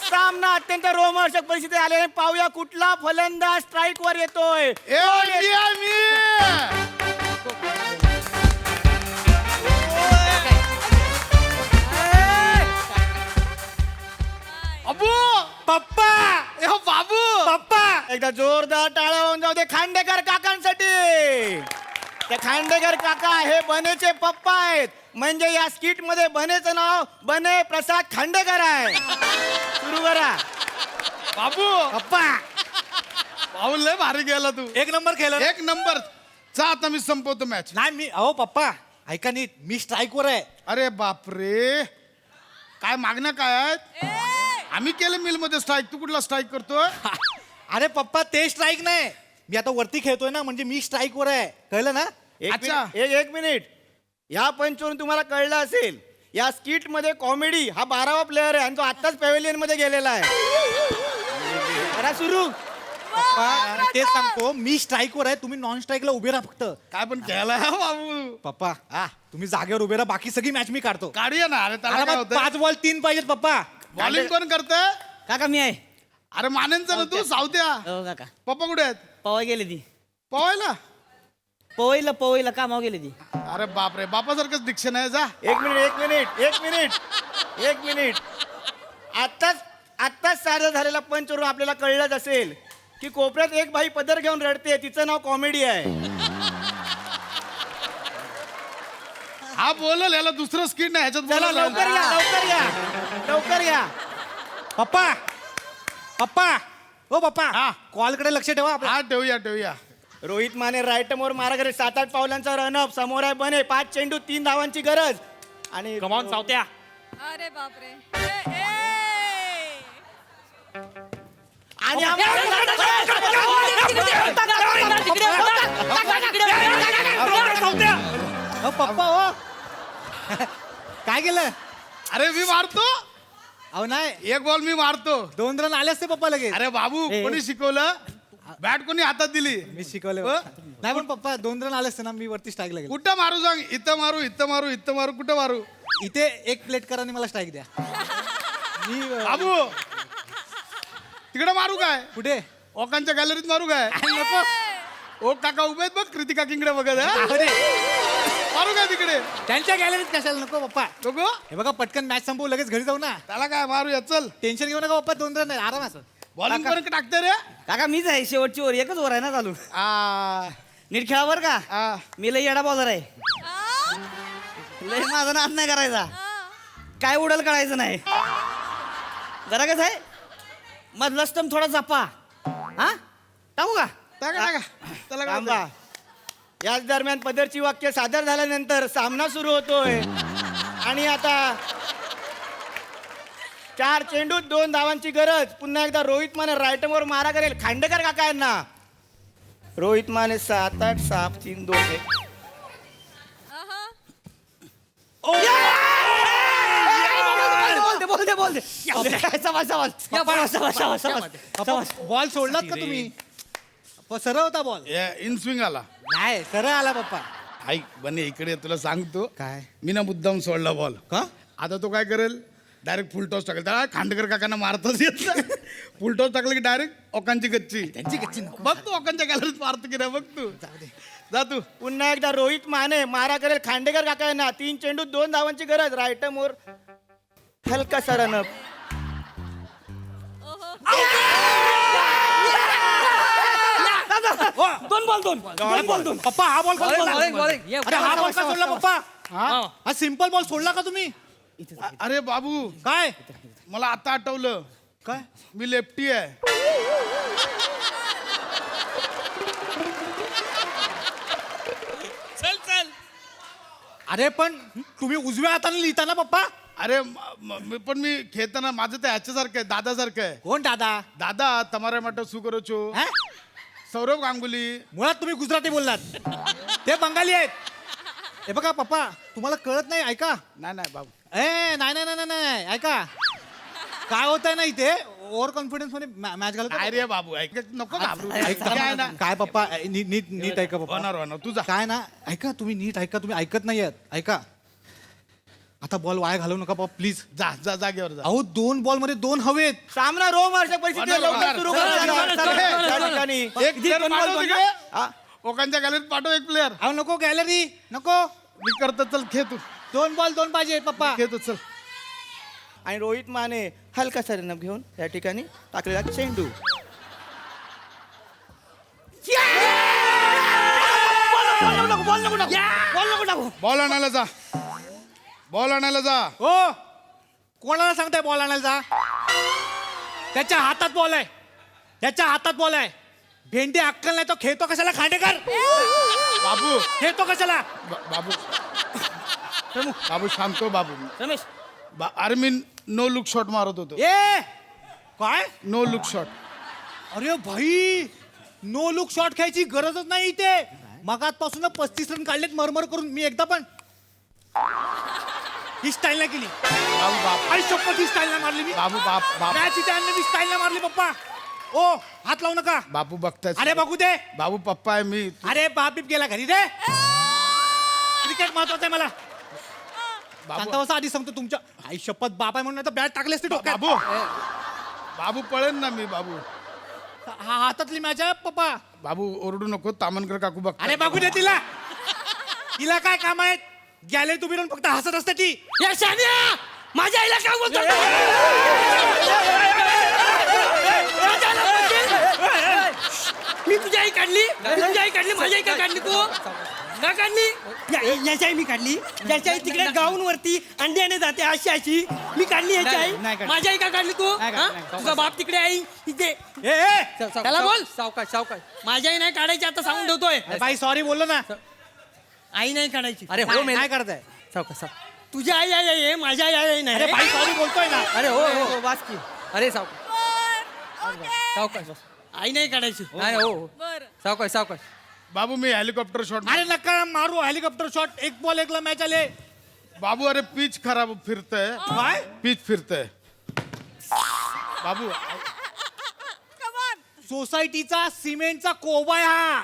सामना अत्यंत रोमहर्षक परिस्थिती आले. पाहूया कुठला फलंदाज स्ट्राईक वर येतोय. अबू पप्पा ए हो बाबू पप्पा एकदा जोरदार टाळ्या होऊन जाऊ दे खांडेकर काकांसाठी. ते खांडेकर काका हे बनेचे पप्पा आहेत. म्हणजे या स्किट मध्ये बनेचं नाव बने प्रसाद खांडेकर आहे. सुरू करा. बाबू पप्पा पाऊल लय भारी गेला तू. 1 नंबर खेळ. 1 नंबर. जा आता मी संपवतो मॅच. नाही मी अहो पप्पा ऐका नीट, मी स्ट्राईक वर आहे. अरे बापरे, काय मागण्या काय आहेत? आम्ही केलं मिल मध्ये स्ट्राईक, तू कुठला स्ट्राईक करतोय? अरे पप्पा ते स्ट्राईक नाही, मी आता वरती खेळतोय ना, म्हणजे मी स्ट्राईक वर आहे. कळलं ना? एक मिनिट. या पंचवरून तुम्हाला कळलं असेल या स्किट मध्ये कॉमेडी हा 12वा प्लेअर आहे आणि तो आताच पॅव्हेलियन मध्ये गेलेला आहे. करा सुरू. पप्पा तेच सांगतो, मी स्ट्राईक वर आहे, तुम्ही नॉन स्ट्राईकला उभे राहा फक्त. काय पण खेळायला बाबू. पप्पा तुम्ही जागेवर उभे राहा, बाकी सगळी मॅच मी काढतो. काढूया ना. अरे त्याला काय होतंय? 5 बॉल 3 पाहिजेत पप्पा. बॉलिंग कोण करतंय? काका मी आहे. अरे मानेंचा ना तू सावत्या. हो काका, पप्पा कुठे आहेत? पवाय गेली ती. पवायला. पवईला कामावर गेली ती. अरे बापरे, बापासारखंच दिक्षण आहे. जा. एक मिनिट. आत्ताच साजरा झालेला पंचवरून आपल्याला कळलंच असेल की कोपऱ्यात एक बाई पदर घेऊन रडते, तिचं नाव कॉमेडी आहे. हा बोलल, याला दुसरं स्किट नाही ह्याच्यात चला बोलायला. लवकर या. पप्पा ओ पप्पा, कॉल कडे लक्ष ठेवा आपलं. हा ठेवूया. रोहित माने राईट मोर मारा करे 7-8 पावलांचा रनअप. समोर आहे बने 5 चेंडू 3 धावांची गरज आणि कमॉन सावत्या. अरे बापरे. आणि पप्पा हो काय केलं? अरे मी मारतो. अहो नाही, 1 बॉल मी मारतो. 2 रन आले असते पप्पा लगेच. अरे बाबू, कोणी शिकवलं? बॅट कोणी हातात दिली? मी शिकवले हो? नाही, पण पप्पा 2 रन आले असते ना, मी वरती स्ट्राईक लागेल. कुठं मारू सांग? इथं मारू कुठं मारू? इथे 1 प्लेट करा आणि मला स्ट्राईक द्या. मी बाबू तिकडे मारू काय? कुठे? ओकांच्या गॅलरीत मारू काय? नको. ओ काका उभे आहेत बघ, कृतिका किंगडे बघत आहे. अरे मारू काय तिकडे? त्यांच्या गॅलरीत कशाला? नको पप्पा. नको. हे बघा पटकन मॅच संपवू, लगेच घरी जाऊ ना. त्याला काय मारूया, चल. टेन्शन घेऊ नका पप्पा, 2 रन आरामात. बॉलिंग पण टाकते रे. काका मीच आहे, शेवटची ओव्हर, एकच ओव्हर आहे ना चालू. नीट खेळा बरं का. मी लय येडा बॉलर आहे. लय माझा नाद नाही करायचा. काय उडल काढायचं नाही. जरा कसं आहे, मधला स्टंप थोडा जपा. हा टाकू का? टाका. त्याला काय थांबा. होतंय? याच दरम्यान पदरची वाक्य सादर झाल्यानंतर सामना सुरू होतोय आणि आता 4 चेंडूत 2 धावांची गरज. पुन्हा एकदा रोहित माने राईटमवर मारा करेल खांडेकर काका यांना. रोहित माने 7-8 7-3-2 बोलते बॉल सोडलात का तुम्ही सरळ होता बॉल इन स्विंग आला नाही सरळ आला पप्पा. ऐक बने इकडे तुला सांगतो काय? मी ना मुद्दाम सोडला बॉल का? आता तो काय करेल डायरेक्ट फुल टॉस टाकेल त्याला खांडेकर काकांना मारताच येत नाही फुल टॉस टाकलं की डायरेक्ट ओकांची गच्ची त्यांची गच्ची बघ तू ओकांच्या गॅलरीत मारतो की नाही बघ तू जा तू पुन्हा एकदा रोहित माने मारा करेल खांडेकर काका यांना 3 चेंडू 2 धावांची गरज राईट मोर हलका रन दोन पप्पा हा बॉल Bowling. अरे हा बॉल का सोडला पप्पा हा सिम्पल बॉल सोडला का तुम्ही अरे बाबू काय मला आता आठवलं काय मी लेफ्टी आहे अरे पण तुम्ही उजव्या हाताने लिहिता ना पप्पा अरे पण मी खेळताना माझं ते ह्याच्यासारखं आहे दादासारखं आहे कोण दादा दादा तमारा માટે શું કરો છો हा? सौरभ गांगुली मुळात तुम्ही गुजराती बोललात ते बंगाली आहेत हे बघा पप्पा तुम्हाला कळत नाही ऐका नाही नाही बाबू ए नाही नाही नाही नाही ऐका काय होत आहे ना इथे ओव्हर कॉन्फिडन्स मध्ये मॅच घालत काय रे बाबू ऐक नको घाबरू काय ना काय पप्पा नीट नीट नीट ऐका पप्पा होणार तुझा काय ना ऐका तुम्ही नीट ऐका तुम्ही ऐकत नाही ऐका आता बॉल वाया घालवू नका पप्पा प्लीज जा जा जागेवर जा अहो 2 बॉल मध्ये 2 हवेत सामना रोमांचक परिस्थिती आहे. लवकर सुरू करा. त्या ठिकाणी एक प्लेअर पाठव तिकडे. ओकांच्या गॅलरीत पाठव एक प्लेअर अहो नको गॅलरी नको मी करतो चल खेळ तू 2 बॉल 2 पाहिजे पप्पा खेळतो चल आणि रोहित माने हलका रन घेऊन या ठिकाणी टाकलेला चेंडू बॉल आणायला जा बॉल आणायला जा हो कोणाला सांगताय बॉल आणायला जा त्याच्या हातात बॉल आहे त्याच्या हातात बॉल आहे भेंडी अक्कल नाही तो खेळतो कशाला खांडेकर बाबू खेळतो कशाला बाबू बाबू शांत हो बाबू रमेश अरे मी नो लुक शॉट मारत होतो ए काय नो लुक शॉट अरे भाई नो लुक शॉट खेळायची गरजच नाही इथे मगातपासून 35 रन काढलेत मरमर करून मी एकदा पण ही स्टाईल नाही केली बाबू बाप आई शपथ ही स्टाईल नाही मारली मी बाबू बाप बाप मॅच इथे आणली मी स्टाईल नाही मारली पप्पा ओ हात लावू नका बाबू बघताय अरे बघू दे बाबू पप्पा आहे मी अरे बाप बीप गेला घरी रे क्रिकेट महत्वाचं आहे मला शांत बसा आधी सांगतो तुमच्या आई शपथ बाप आहे म्हणून आता बॅट टाकली असते डोक्यात बाबू बाबू पळेन ना मी बाबू हा हातातली मॅच आहे पप्पा बाबू ओरडू नको तामनकर काकू बघ अरे बघू दे तिला तिला काय काम आहेत गॅलरी तुम्ही राहून फक्त हसत असते ती या शान्या माझ्या आईला काय बोलतो मी तुझी आई काढली तुझी आई काढली माझी आई काय काढली तू का काढली याची आई मी काढली याची आई तिकडे गाऊन वरती अंड्याने जाते अशी अशी मी काढली याची आई माझी आई का काढली तू हा? तुझा बाप तिकडे आई इथे त्याला बोल सावकाश सावकाश माझी आई नाही काढायची आता सांगून ठेवतोय बाई सॉरी बोललो ना आई नाही काढायची अरे हो काय करताय सावकाश तुझी आई आई आहे माझ्या आई आई नाही अरे बाई सॉरी बोलतोय ना अरे हो हो वाचकी अरे सावकाश सावकाश आई नाही काढायची अरे हो बरं सावकाश सावकाश बाबू मी हेलिकॉप्टर शॉट अरे नका मारू हेलिकॉप्टर शॉट 1 बॉल 1 ला मॅच आले बाबू अरे पिच खराब फिरतय काय पिच फिरतय बाबू सोसायटीचा सिमेंटचा कोबा आहे हा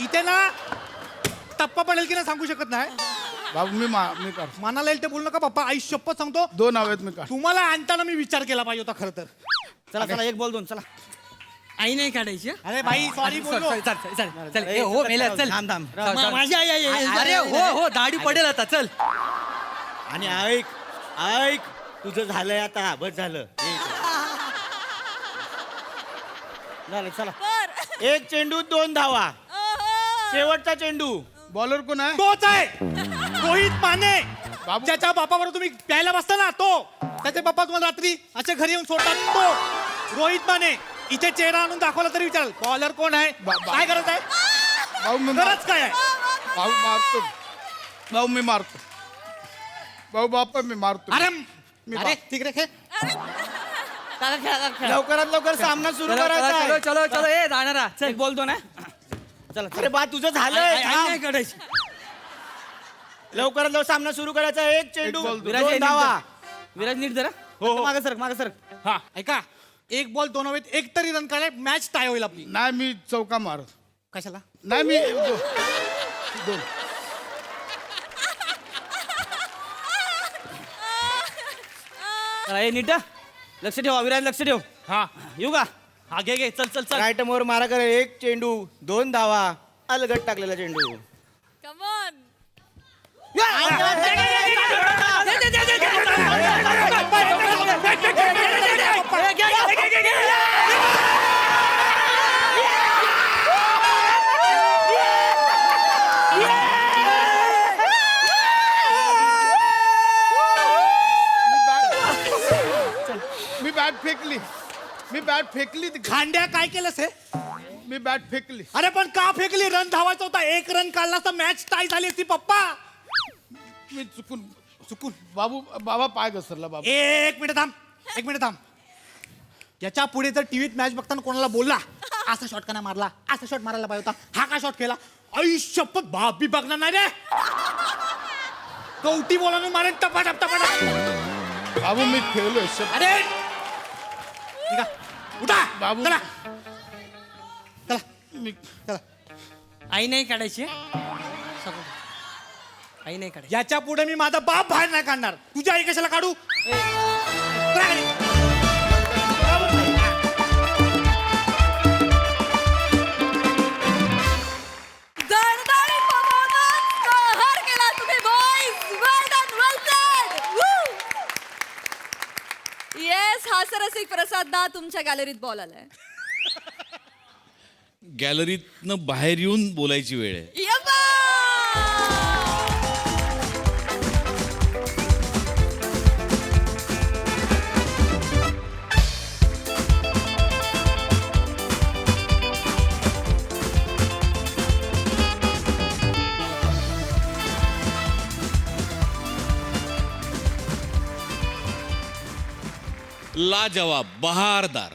इथे ना टप्पा पडेल की नाही सांगू शकत नाही बाबू मी कर मनाला येईल ते बोलू नका पप्पा आई शपथ सांगतो 2 हवेत मी कर तुम्हाला आणताना मी विचार केला पाहिजे होता खरं तर चला चला 1 बॉल 2 चला आई नाही काढायची हं? अरे भाई सॉरी बोललो चल ए, हो मेल्या चल थांब थांब माझी आई आई आई. अरे हो हो दाढी पडेल आता चल आणि ऐक ऐक तुझं झालंय आता बस झालं झालं चला 1 चेंडू 2 धावा शेवटचा चेंडू बॉलर कोण आहे तोच आहे रोहित माने बाबू ज्याच्या बापाबरोबर तुम्ही प्यायला बसता ना तो त्याचे बाप्पा तुम्हाला रात्री असे घरी येऊन सोडतात तो रोहित माने इथे चेहरा आणून दाखवला तरी विचार बॉलर कोण आहे काय करत आहे भाऊ मी गरज काय आहे भाऊ मारतो भाऊ मी मारतो भाऊ बाप मी मारतो अरे अरे तिकडे खेळ लवकरात लवकर सामना सुरू करायचा आहे. चलो चलो ए जाणारा चल एक बोलतो ना चला अरे बा तुझं झालंय आई थांब. नाही काढायची लवकरात लवकर सामना सुरू करायचा. एक चेंडू विराज दोन नीट धावा. जरा. विराज नीट जरा मागे सरक मागे सरक. हा ऐका, एक बॉल 2 हवेत एक तरी रन काढाय मॅच टाय होईल आपली. नाही मी चौका मारत. कशाला? नाही मी दोन. हे नीट लक्ष ठेवा. विराज लक्ष ठेव. हा येऊ का? हा घे चल चल चल. राईट मोर मारा कर. एक चेंडू 2 धावा. अलगट टाकलेला चेंडू. कमॉन. मी बॅट फेकली. खांड्या काय केलंस हे? मी बॅट फेकली. अरे पण का फेकली? रन धावायचा होता. एक रन काढला तर मॅच टाय झाली असती पप्पा. मी चुकून बाबा पाय घसरला बाबा. एक मिनिट थांब. याच्या पुढे जर टीव्हीत मॅच बघताना कोणाला बोलला असा शॉट का नाही मारला, असा शॉट मारायला पाहिजे होता, हा का शॉट केला, आई शपथ बाप बी बघणार नाही रे. कवटी बोलानं मारेन टपाटप. बाबू मी खेळलोय. अरे ठीक आहे, उठा बाबू. चला. आई नाही काढायची. आई नाही काढायची. याच्या पुढे मी माझा बाप बाहेर नाही काढणार. तुझी आई कशाला काढू? चला खाली. दणदणीत performance कहर केला तुम्ही boys. Well done, well played. Woo. Yes, हास्यरसिक प्रसाद दा तुमच्या गॅलरीत बॉल आलाय. गॅलरीतनं बाहेर येऊन बोलायची वेळ आहे. यप्पा! लाजवाब, बहारदार,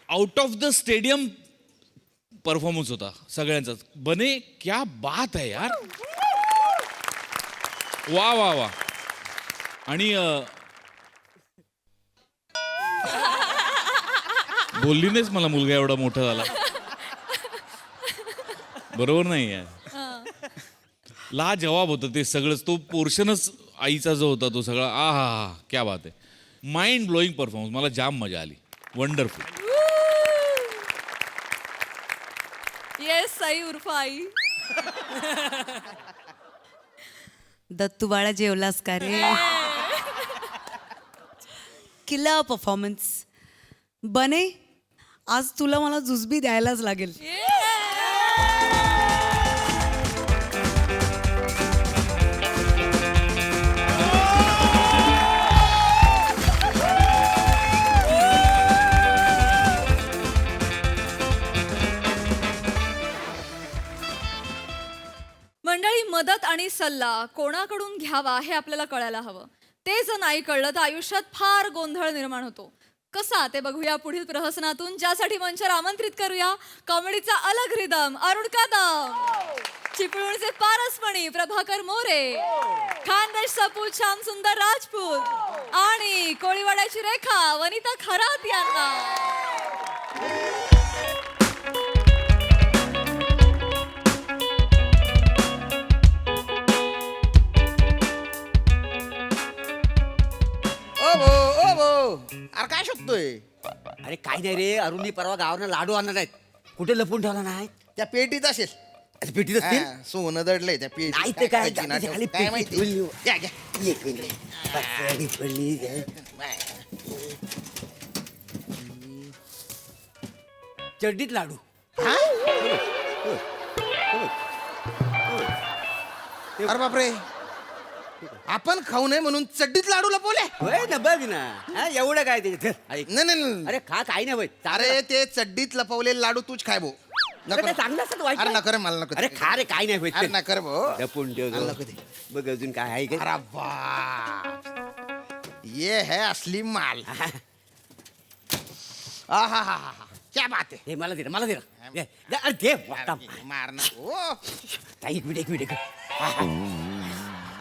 out of the stadium performance होता सगळ्यांचाच. बने क्या बात है यार. वा वा वा. आणि बोलली नाहीस मला मुलगा एवढा मोठा झाला. बरोबर नाही यार. लाजवाब होतं ते सगळंच. तो पोर्शनच आईचा जो होता तो सगळा. आ हा हा क्या बात आहे. Mind blowing performance. मला जाम मजा आली. वंडरफुल. येस साई उर्फ आई. दत्तू बाळा जेवलास का रे? किल्ला परफॉर्मन्स. बने आज तुला मला जुजबी द्यायलाच लागेल. मंडळी, मदत आणि सल्ला कोणाकडून घ्यावा हे आपल्याला कळायला हवं. ते जर नाही कळलं तर आयुष्यात फार गोंधळ निर्माण होतो. कसा ते बघूया पुढील प्रहसनातून, ज्यासाठी मंचावर आमंत्रित करूया कॉमेडीचा अलग रिदम अरुण कदम, चिपळूणचे पारसमणी प्रभाकर मोरे, खानदेश सपूत श्याम सुंदर राजपूत आणि कोळीवाड्याची रेखा वनिता खरात यांना. अरे काय शोधतोय? अरे काय नाही रे, अरुणनी परवा गावानं लाडू आणणार आहेत. कुठे लपून ठेवला नाही? त्या पेटीत असेल. पेटीत असतील. हा, सोनं दडलंय त्या पेटीत. नाही ते काय माहिती ना, खाली काय माहिती. घ्या, घ्या. एक मिनिट. पडली चड्डीत लाडू. अरे बापरे, आपण खाऊ नये म्हणून चड्डीत लाडू लपवले. होय ना, बघ ना. हा, एवढं काय ते. नाही नाही नाही. अरे खा, काही नाही होय. अरे ते चड्डीत लपवलेले लाडू तूच खाय भो. नको. ते चांगलं असतं, वाईट अरे नाही. नको रे, मला नको. अरे खा रे, काही नाही होय. अरे नकर भो. लपून ठेव. मला नको ते. बघ अजून काय आहे का? अरे वाह, ये है असली माल. आहा, क्या बात है. हे मला दे रे, मला दे रे. अरे दे. मारना. ओ एक मिनिट.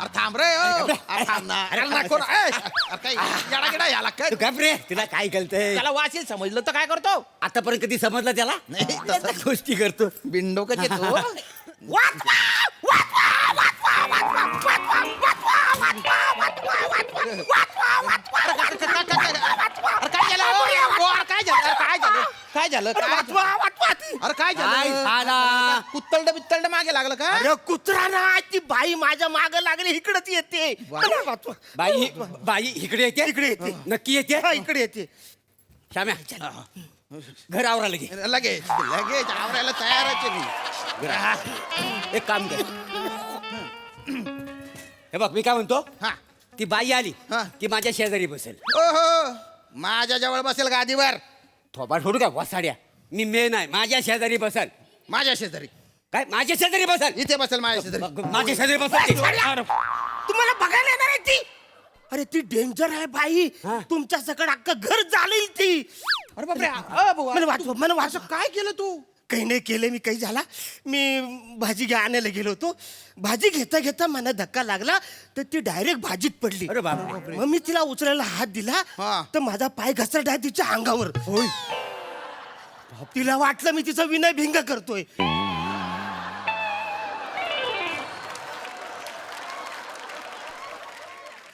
अरे थांब रे अरे थांब ना अरे नको ना. अरे काय येडा याला काय तू घाबरे तुला काय कळतंय त्याला वाचेल समजलं तर काय करतो आतापर्यंत कधी समजलं त्याला नाही, त्या गोष्टी करतो बिंडो कधी येतो काय झालं अरे काय झालं कुत्तलड बित्तलड मागे लागलं का अरे कुत्रा ना ती बाई माझ्या माग लागली इकडच येते बाई बाई इकडे येते इकडे येते नक्की येते इकडे येते श्याम्या घर आवरा लगेच लगेच लगेच आवरायला तयारच आहे मी. एक काम कर हे बघ मी काय म्हणतो हा ती बाई आली हा. ती माझ्या शेजारी बसेल ओहो माझ्या जवळ बसेल गादीवर थोबाड सोडू का वसाड्या मी मेन आहे माझ्या शेजारी बसल माझ्या शेजारी काय माझ्या शेजारी बसल इथे बसेल माझ्या शेजारी माझ्या शेजारी बसल तुम्हाला बघायला येणार आहे ती अरे ती डेंजर आहे बाई तुमच्या सकड अख्खं घर चालेल ती अरे बापरे मला वाचव काय केलं तू काही नाही केलं मी काही झाला मी भाजी घ्या आणायला गेलो होतो भाजी घेता घेता मला धक्का लागला तर ती डायरेक्ट भाजीत पडली अरे बापरे. मग मी तिला उचलायला हात दिला हा. तर माझा पाय घसरला तिच्या अंगावर होय तिला वाटलं मी तिचा विनय भिंग करतोय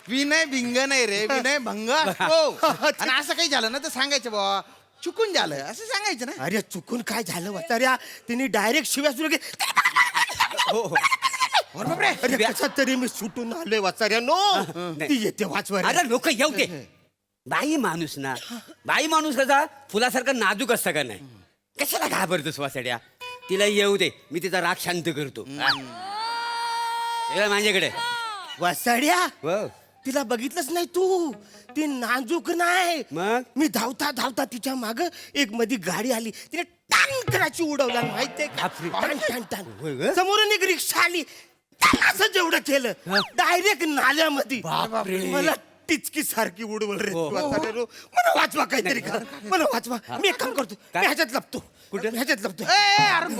विनय भिंग नाही रे विनय भंग असतो आणि असं काही झालं ना तर सांगायचं बाबा चुकून झालं असं सांगायचं ना अरे चुकून काय झालं वाचाऱ्या तिने डायरेक्ट शिव्या सुरू अरे बापरे अरे कसा तरी मी सुटून आलोय वाचाऱ्या नो ती येते वाचवा अरे लोक येऊ दे बाई माणूस ना बाई माणूस कसा फुलासारखा नाजूक असतं का नाही कशाला घाबरतोस वासड्या तिला येऊ दे मी तिचा राग शांत करतो ये माझ्याकडे वाचाड्या हो. तिला बघितलंच नाही तू ती नाजूक नाही मग मी धावता धावता तिच्या माग एक मध्ये गाडी आली तिने टांग कराची उडवला माहितीये का? बापरे. टांग, टांग, टांग. होय ग? समोरून एक रिक्षा आली त्याला असं जेवढं केलं डायरेक्ट नाल्यामध्ये बापरे. मला टिचकी सारखी उडवल रे हो. वाचाड्या रो. मला वाचवा काहीतरी कर मला वाचवा मी एक काम करतो काय? मी ह्याच्यात लपतो कुठे? मी ह्याच्यात लपतो अरुण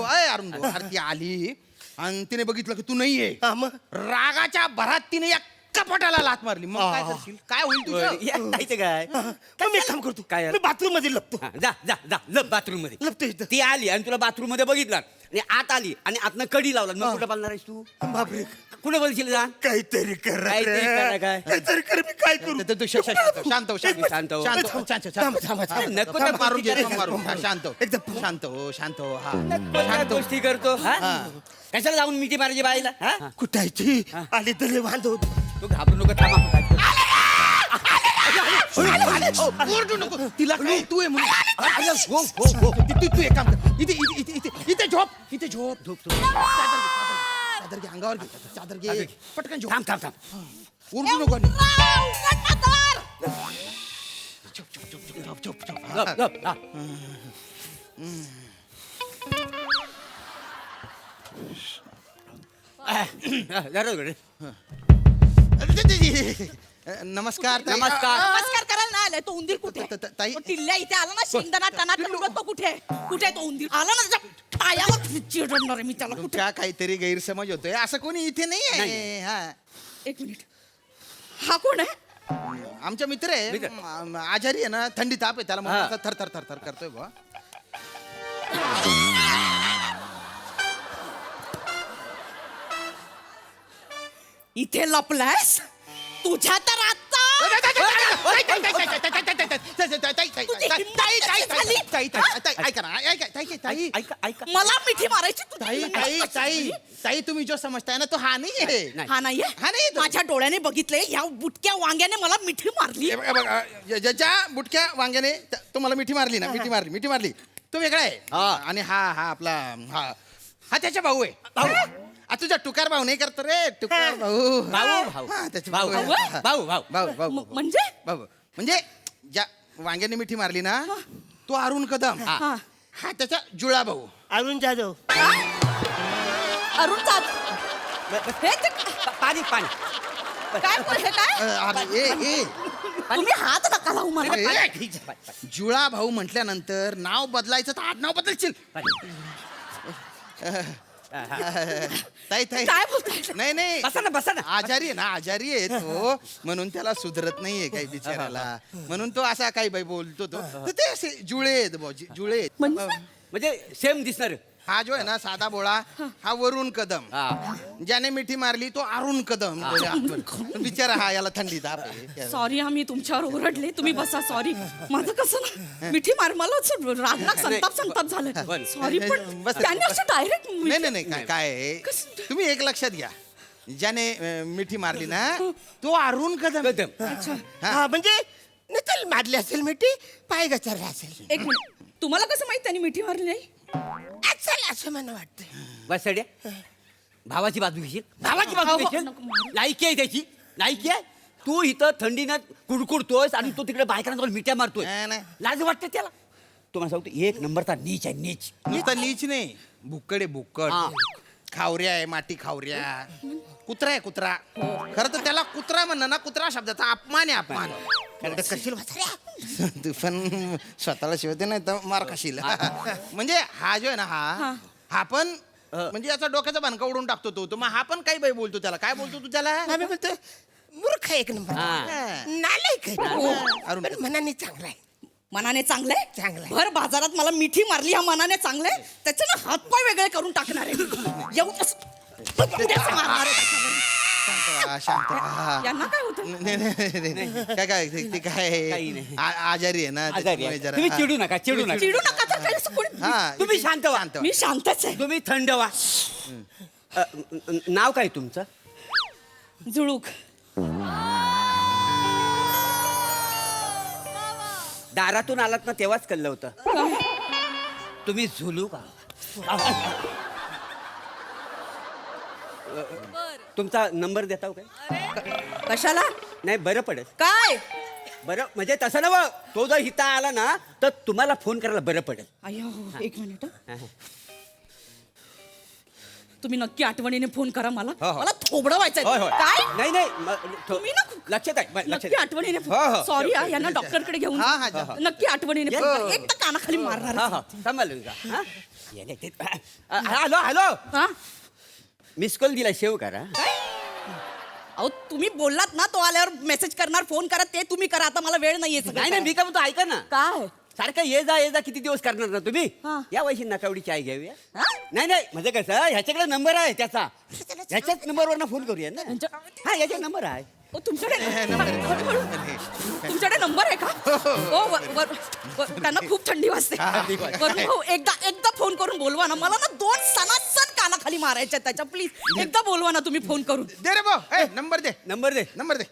भाऊ अरे ती आली आणि तिने बघितलं की तू नाहीये हा, मग रागाच्या भरात तिने या कपाटाला लात मारली मग काय करशील काय होईल तुझं काय मग मी एक काम करतो काय? मी बाथरूम मध्ये लपतो हा, जा जा जा लप बाथरूम मध्ये लपतो इथं ती आली आणि तुला बाथरूम मध्ये बघितलं आणि आत आली आणि आतनं कडी लावला मग कुठं बांधणार आहेस तू बापरे कुठं बोलशील जा काहीतरी कर रे. काहीतरी कर काय? काहीतरी कर मी काय करू शांत हो शांत हो. थांबा. नको नको त्या मारून घे गोष्टी नको मारून हा, शांत हो एकदम शांत हो हा कोणत्या गोष्टी करतो हा? कशाला जाऊन मिठी मारायची बाईला हा? कुठं आहे ती आली तरी बांधव तू घाबरू नको थांब आपण काय करू. ओरडू नको तिला काय तू आहे म्हणून अरे, हो, हो, हो. तू एक काम कर इथे झोप चादर घे अंगावर घे चादर घे पटकन झोप थांब थांब थांब ओरडू नको गप, गप, हा. जरा इकडे. नमस्कार ताई. नमस्कार. नमस्कार करायला नाही आलाय तो उंदीर कुठे त- त- ताई- तो टिल्ल्या इथे आला ना शेंगदाणा टनाटन उडत तो कुठे कुठे तो उंदीर आला ना त्याच्या पायावर चिरडणार आहे मी त्याला कुठे तुमच्या काहीतरी गैरसमज होतोय असं कोणी इथे नाही आहे हा एक मिनिट हा कोण आहे आमचा मित्र आहे आजारी आहे ना थंडी ताप आहे त्याला म्हणून असा थर थर थर थर करतोय बुवा इथे लपलायस तुझ्या तर आता ऐका ऐका मला मिठी मारायची ताई तुम्ही जो समजताय ना तो हा नाही आहे हा नाहीये हा नाही तो. माझ्या डोळ्याने बघितलंय या बुटक्या वांग्याने मला मिठी मारली हे बघा, ज्याच्या बुटक्या वांग्याने तुम्हाला मिठी मारली ना मिठी मारली तो वेगळा आहे आणि हा आपला हा त्याचा भाऊ आहे तुझा टुकार भाऊ नाही करतो रे टुकार भाऊ हा, त्याचा भाऊ आहे. भाऊ भाऊ भाऊ भाऊ म्हणजे भाऊ म्हणजे ज्या वांग्याने मिठी मारली ना तो अरुण कदम हा. हा त्याचा जुळा भाऊ अरुण जाधव अरुण जाधव हे ते पाणी पाणी काय हे काय अरे ए तुम्ही हात नका लावू मला जुळा भाऊ म्हटल्यानंतर नाव बदलायचं तर आडनाव बदलशील ताई ताई काय बोलताय? नाही नाही बसा ना, बसा ना. आजारी आहे ना, आजारी आहे तो म्हणून त्याला सुधरत नाहीये काही बिचाराला, म्हणून तो असा काही बाई बोलतो तो. तर ते असे जुळे आहेत बुवा, जुळे आहेत. म्हणजे सेम दिसणार. हा जो आहे ना साधा बोळा, हा वरुण कदम. ज्याने मिठी मारली तो अरुण कदम. बिचारा हा, याला थंडी ताप आहे. सॉरी आम्ही तुमच्यावर ओरडले, तुम्ही बसा. सॉरी, माझं कसं ना मिठी मार मला रागनाक संताप झालं. सॉरी, पण बस. त्यांनी असं डायरेक्ट नाही नाही नाही काय आहे, तुम्ही एक लक्षात घ्या, ज्याने मिठी मारली ना तो अरुण कदम. हा म्हणजे निचल मारली असेल मिठी, पाय घसरला असेल. एक मिनिट, तुम्हाला कसं माहित त्यांनी मिठी मारली नाही? असेल असं मला वाटतं. बस सड्या, भावाची बाजू घेशील, भावाची बाजू हो, घेशील. नको मारू. लायकी आहे त्याची, लायकी आहे. तू इथं थंडीनं कुडकुडतोयस आणि तो तिकडे बायकांना मिठ्या मारतोय. नाही. लाज वाटते त्याला. तुम्हाला सांगतो, एक नंबरचा नीच आहे, नीच. नुसतं नीच नाही, भुक्कड आहे भुक्कड. खावऱ्या आहे, माटी खावऱ्या. कुत्रा आहे कुत्रा. खरं तर त्याला कुत्रा म्हणणं ना, कुत्रा शब्दाचा अपमान आहे, अपमान. कशील वाचल्या. तू पण स्वतःला शिवते नाही तर मार खाशील. म्हणजे हा जो आहे ना, हा पण म्हणजे याचा डोक्याचा बनका उडून टाकतो तो. मग हा पण काही बाई बोलतो त्याला. काय बोलतो तू त्याला? आम्ही बोलतो मूर्ख एक नंबर, नालायक आहे. अरुण पण मनाने चांगला आहे. मनाने चांगलंय? चांगलंय. भर बाजारात मला मिठी मारली, हा मनाने चांगलंय. त्याचे ना हातपाय वेगळे करून टाकणार आहे. एवढंच मारणार आहे त्याच्यावर. शांत व्हा. यांना काय होतं? नाही. काय ते काय काही नाही. आजारी आहे ना आजारी त्याच्यामुळे आहे. जरा. तुम्ही चिडू नका, चिडू नका. चिडू नका तर काही असं कोणी- हा, तुम्ही शांत व्हा. मी शांतच आहे. तुम्ही थंड व्हा. नाव काय तुमचं? जुळूक. दारातून आलात ना तेव्हाच कळलं होतं. तुम्ही झुलू का? तुमचा नंबर देताव काय? कशाला? नाही, बरं पडेल. काय? बरं म्हणजे तसं ना, तो जर हिता आला ना तर तुम्हाला फोन करायला बरं पडेल. अय्यो, एक मिनिट हं. तुम्ही नक्की आठवणीने फोन करा मला. हो, हो. मला थोबडं व्हायचंय. होय होय. काय? नाही नाही तुम्ही ना लक्षात आहे, लक्षात नक्की आहे. आठवणीने हो, हो. सॉरी यांना डॉक्टरकडे घेऊन हा, हा, जा. नक्की आठवणीने हो, फोन हो. करा. एक तर कानाखाली मारणार हा हा सांभाळून जा. हा? येणे ते- हॅलो हॅलो, हा? मिस कॉल दिला, सेव्ह करा. अहो तुम्ही बोललात ना, तो आल्यावर मेसेज करणार, फोन करा, ते तुम्ही करा. आता मला वेळ नाहीये. नाही नाही, मी काय म्हणतो ऐका ना. काय? सारखं ये जा किती दिवस करणार ना तुम्ही? हा. या वयशी नकावडी चाय घेऊया. हा? नाही नाही, म्हणजे कसं, ह्याच्याकडे नंबर आहे त्याचा, ह्याच्याच नंबरवर फोन करूया ना. हा, याचा नंबर आहे. ओ, तुमच्याकडे तुमच्याकडे नंबर आहे का? ओ, त्यांना खूप थंडी वाजते. वरून भाऊ, एकदा फोन करून बोलवा ना. मला ना 2 सणासण कानाखाली मारायच्या त्याच्या. प्लीज एकदा बोलवा ना तुम्ही फोन करून. दे रे भाऊ, नंबर दे, नंबर दे. नंबर दे.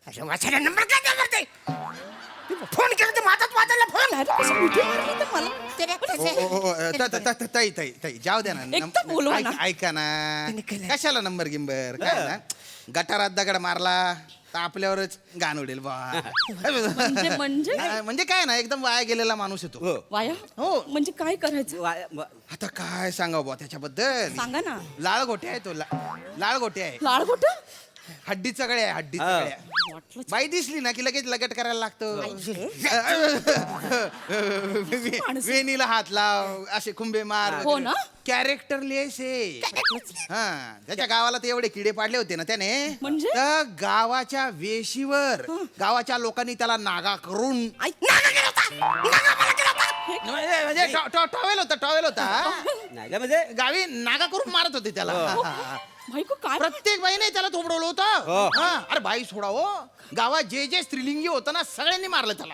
अशा वाचायला नंबर काय काय करते? फोन केला तर माझाच वाचायला फोन. अरे, कशी मिठी मारली तर मला. ताई जाऊ द्या ना. एकदा बोलवा ना. ऐका ना, कशाला नंबर गिंबर काय ना, गटारात दगड मारला तर आपल्यावरच गाण उडेल बा. म्हणजे काय ना, एकदम वाया गेलेला माणूस येतो. हो. वाया? हो. म्हणजे काय करायचं? आता काय सांगावं बा त्याच्याबद्दल. सांगा ना. लाळ गोटे आहे तो, लाळ गोटे आहे. लाळ गोटा? हड्डीचा गळ्या आहे, हड्डीचा गळ्या. बाई दिसली ना की लगेच लगट करायला लागतं. वेणीला हात लाव, असे खुंबे मार. हो ना? कॅरेक्टर लेस आहे. हा, त्याच्या गावाला ते एवढे किडे पाडले होते ना त्याने. म्हणजे? तर गावाच्या वेशीवर गावाच्या लोकांनी त्याला नागा करून टॉवेल होता नाही का, म्हणजे गावी नागा करून मारत होते त्याला. बायको काय? प्रत्येक बाईने त्याला थोबडवलं होतं. हा, अरे बाई सोडा हो, गावात जे स्त्रीलिंगी होतं ना सगळ्यांनी मारलं त्याला.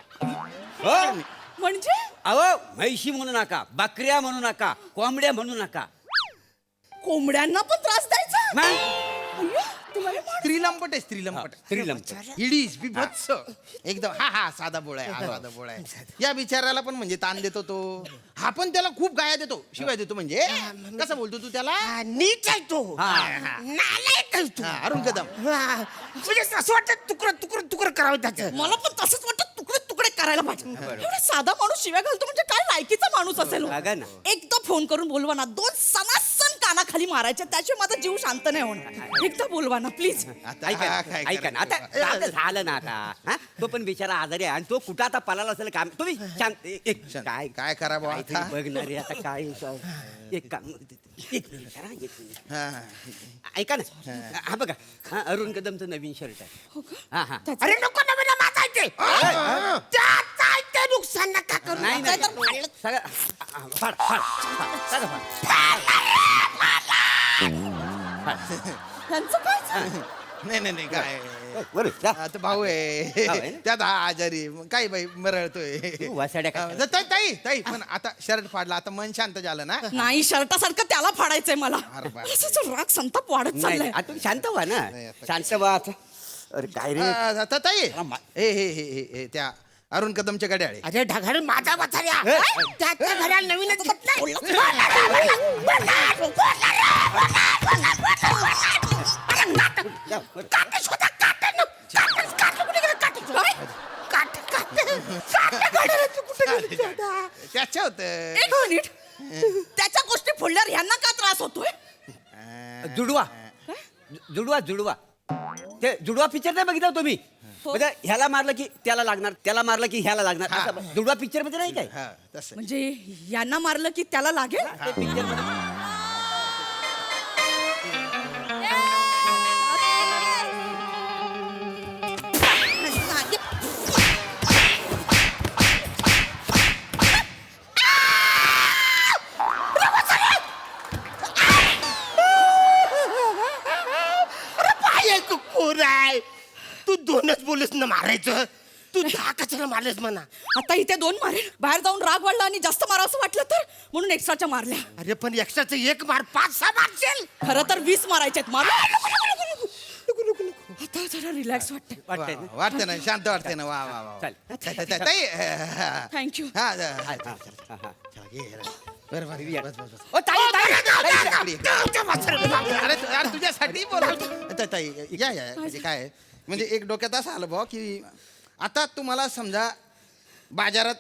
म्हणजे अहो, म्हैशी म्हणू नका, बकऱ्या म्हणू नका, कोंबड्या म्हणू नका. कोंबड्यांना पण त्रास द्यायचा? मग? स्त्रीलंपट आहे, स्त्रीलंपट. स्त्रीलंपट. हिडीस बिभत्स एकदम. हा साधा बोळा आहे, हा साधा बोळा आहे. या बिचाराला पण म्हणजे ताण देतो तो. हा पण त्याला खूप गाया देतो, शिवाय देतो. म्हणजे कसं बोलतो तू त्याला? नीच आहे तो, नालायक आहे तो. अरुण कदम. म्हणजे असं वाटतं तुकडं करावं त्याचं. मला पण तसंच वाटतं, तुकडे करायला पाहिजे. एवढा साधा माणूस शिव्या घालतो म्हणजे काय लायकीचा माणूस असेल. बघा ना. एकदा फोन करून बोलवा ना. 2 सणासण कानाखाली मारायच्या, त्याशिवाय माझा जीव शांत नाही होणार. एकदा बोलवा ना प्लीज. आता ऐका काय ऐका ना आता आता झालं ना आता हा? तो पण बिचारा आजारी आहे आणि तो कुठं आता पलाला असेल काम तुम्ही शांत काय काय करा बुवा काहीतरी आता? बघणार आहे आता काय एक काम एक मिनिट करा, एक मिनिट. हा. ऐका ना हा बघा हा अरुण कदमचं नवीन शर्ट आहे हा हा अरे नको नवीन माझायचे त्याचं नुकसान नका करू. नाही नाही सगळं फाड फाड फाड सगळं त्यांचं काय झालं? नाही काय बरं जा. आता भाऊ आहे भाऊ आहे ना? त्यात हा आजारी मग काय बाई मरळतोय तू वासाड्या काय ताई पण आता शर्ट फाडला आता मन शांत झालं ना. नाही, शर्टासारखं त्याला फाडायचंय मला. अरे बाप. असं राग संताप वाढत नाही चाललाय. नाही, आता तुम्ही शांत व्हा ना शांत व्हा आता. अरे काय रे आता ताई हे त्या अरुण कदमच्या गड्याळे अरे ढगाळ माझा वथाऱ्या त्याच्या घड्याळ नवीनच घेतलंय. त्याच्या होत एक मिनिट, त्याच्या गोष्टी फोडल्यावर ह्यांना का त्रास होतोय? जुडवा जुडवा जुडवा ते जुडवा पिक्चर नाही बघितला तुम्ही म्हणजे ह्याला मारलं की त्याला लागणार त्याला मारलं की ह्याला लागणार असं जुडवा पिक्चर मध्ये नाही काय हा तसं म्हणजे यांना मारलं की त्याला लागेल? ते पिक्चर मध्ये आहे तू दोनच बोलूस ना मारायचं. तू 10 कशाला मारलेस म्हणा. आता इथे 2 मारेल, बाहेर जाऊन राग वाढला आणि जास्त मारा असं वाटलं तर म्हणून एक्स्ट्राच्या मारल्या. अरे पण एक्स्ट्राचं एक मार 5-6 मारशील. खरं तर 20 मारायच्यात. मारा आता जरा रिलॅक्स वाटतंय. वाटतंय वाटतं ना शांत वाटते ना वा वा वा चालेल. ताई थँक्यू. हा ओ, ताई, ताई, अरे तुझ्यासाठी बोल ताई या म्हणजे काय म्हणजे एक डोक्यात असं आलं भाऊ की आता तुम्हाला समजा बाजारात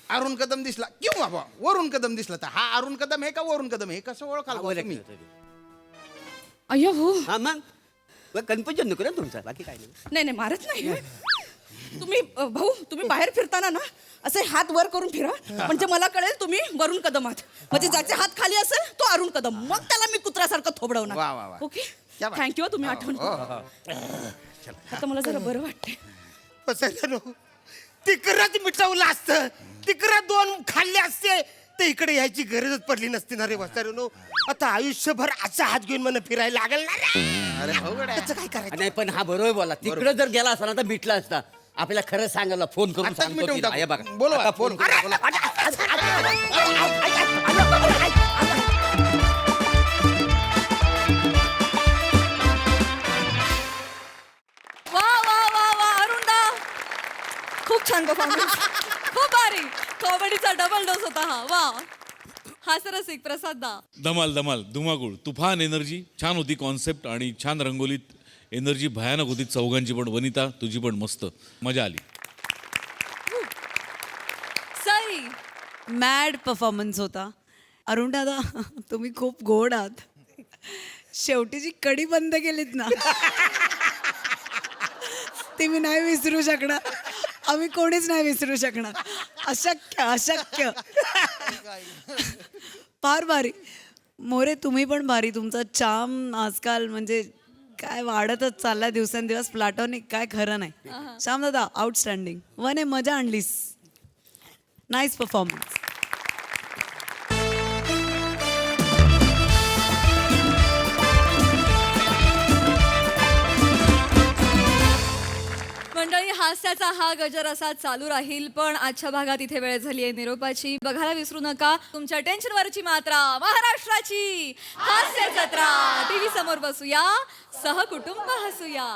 अरुण कदम दिसला किंवा बा वरुण कदम दिसला तर हा अरुण कदम आहे का वरुण कदम हे कसं ओळखाल बुवा तुम्ही? अय्यो हो. हा मग कन्फ्युजन नको ना तुमचं बाकी काय नाही नाही मारत नाही. तुम्ही भाऊ तुम्ही बाहेर फिरताना ना असे हात वर करून फिरा म्हणजे मला कळेल तुम्ही वरुण कदम आहात. म्हणजे ज्याचे हात खाली असेल तो अरुण कदम, मग त्याला मी कुत्र्यासारखं वा, वा, थोबडवणार. वा. ओके क्या बात. थँक्यू तुम्ही आठवण आता मला जरा बरं वाटतंय. तिकडच मिटवलं असतं. तिकडं 2 खाल्ले असते तर इकडे यायची गरजच पडली नसती ना रे वसारेनो. आता आयुष्यभर असा हात घेऊन मला फिरायला लागेल ना रे. अरे भाऊ गड्या. त्याचं काय करायचं? नाही पण हा बरोबर बोला तिकडे जर गेला असता ना तर मिटला असता. आपल्याला खरं सांगायला फोन करून आताच सांगतो मिटवून तिला. टाकू. हे बघा बोलवा, आता फोन फोन करा, बोला. वा वा वा वा अरुणदा, खूप छान परफॉर्मन्स, खूप भारी. कॉमेडीचा डबल डोस होता हा. वा हास्यरसिक प्रसाद दा. धमाल धमाल धुमाकूळ तुफान एनर्जी छान होती कॉन्सेप्ट आणि छान रंगोलीत एनर्जी भयानक होती चौघांची पण. वनिता तुझी पण मस्त मजा आली. सई मॅड परफॉर्मन्स होता. अरुण दादा तुम्ही खूप गोड आहात. शेवटी जी कडी बंद केलीत ना ती मी नाही विसरू शकणार. आम्ही कोणीच नाही विसरू शकणार. अशक्य अशक्य. फार भारी. मोरे तुम्ही पण भारी. तुमचा चाम आजकाल म्हणजे काय वाढतच चाललाय दिवसेंदिवस. प्लॅटॉनिक काय खरं नाही. श्याम दादा आउटस्टँडिंग. वने मजा आणलीस. Nice performance. मंडळी हास्याचा हा गजर असा चालू राहील पण आजच्या भागात इथे वेळ झाली आहे निरोपाची. बघायला विसरू नका तुमच्या टेन्शनवरची मात्रा महाराष्ट्राची हास्य जत्रा. टीव्ही समोर बसूया सहकुटुंब हसूया.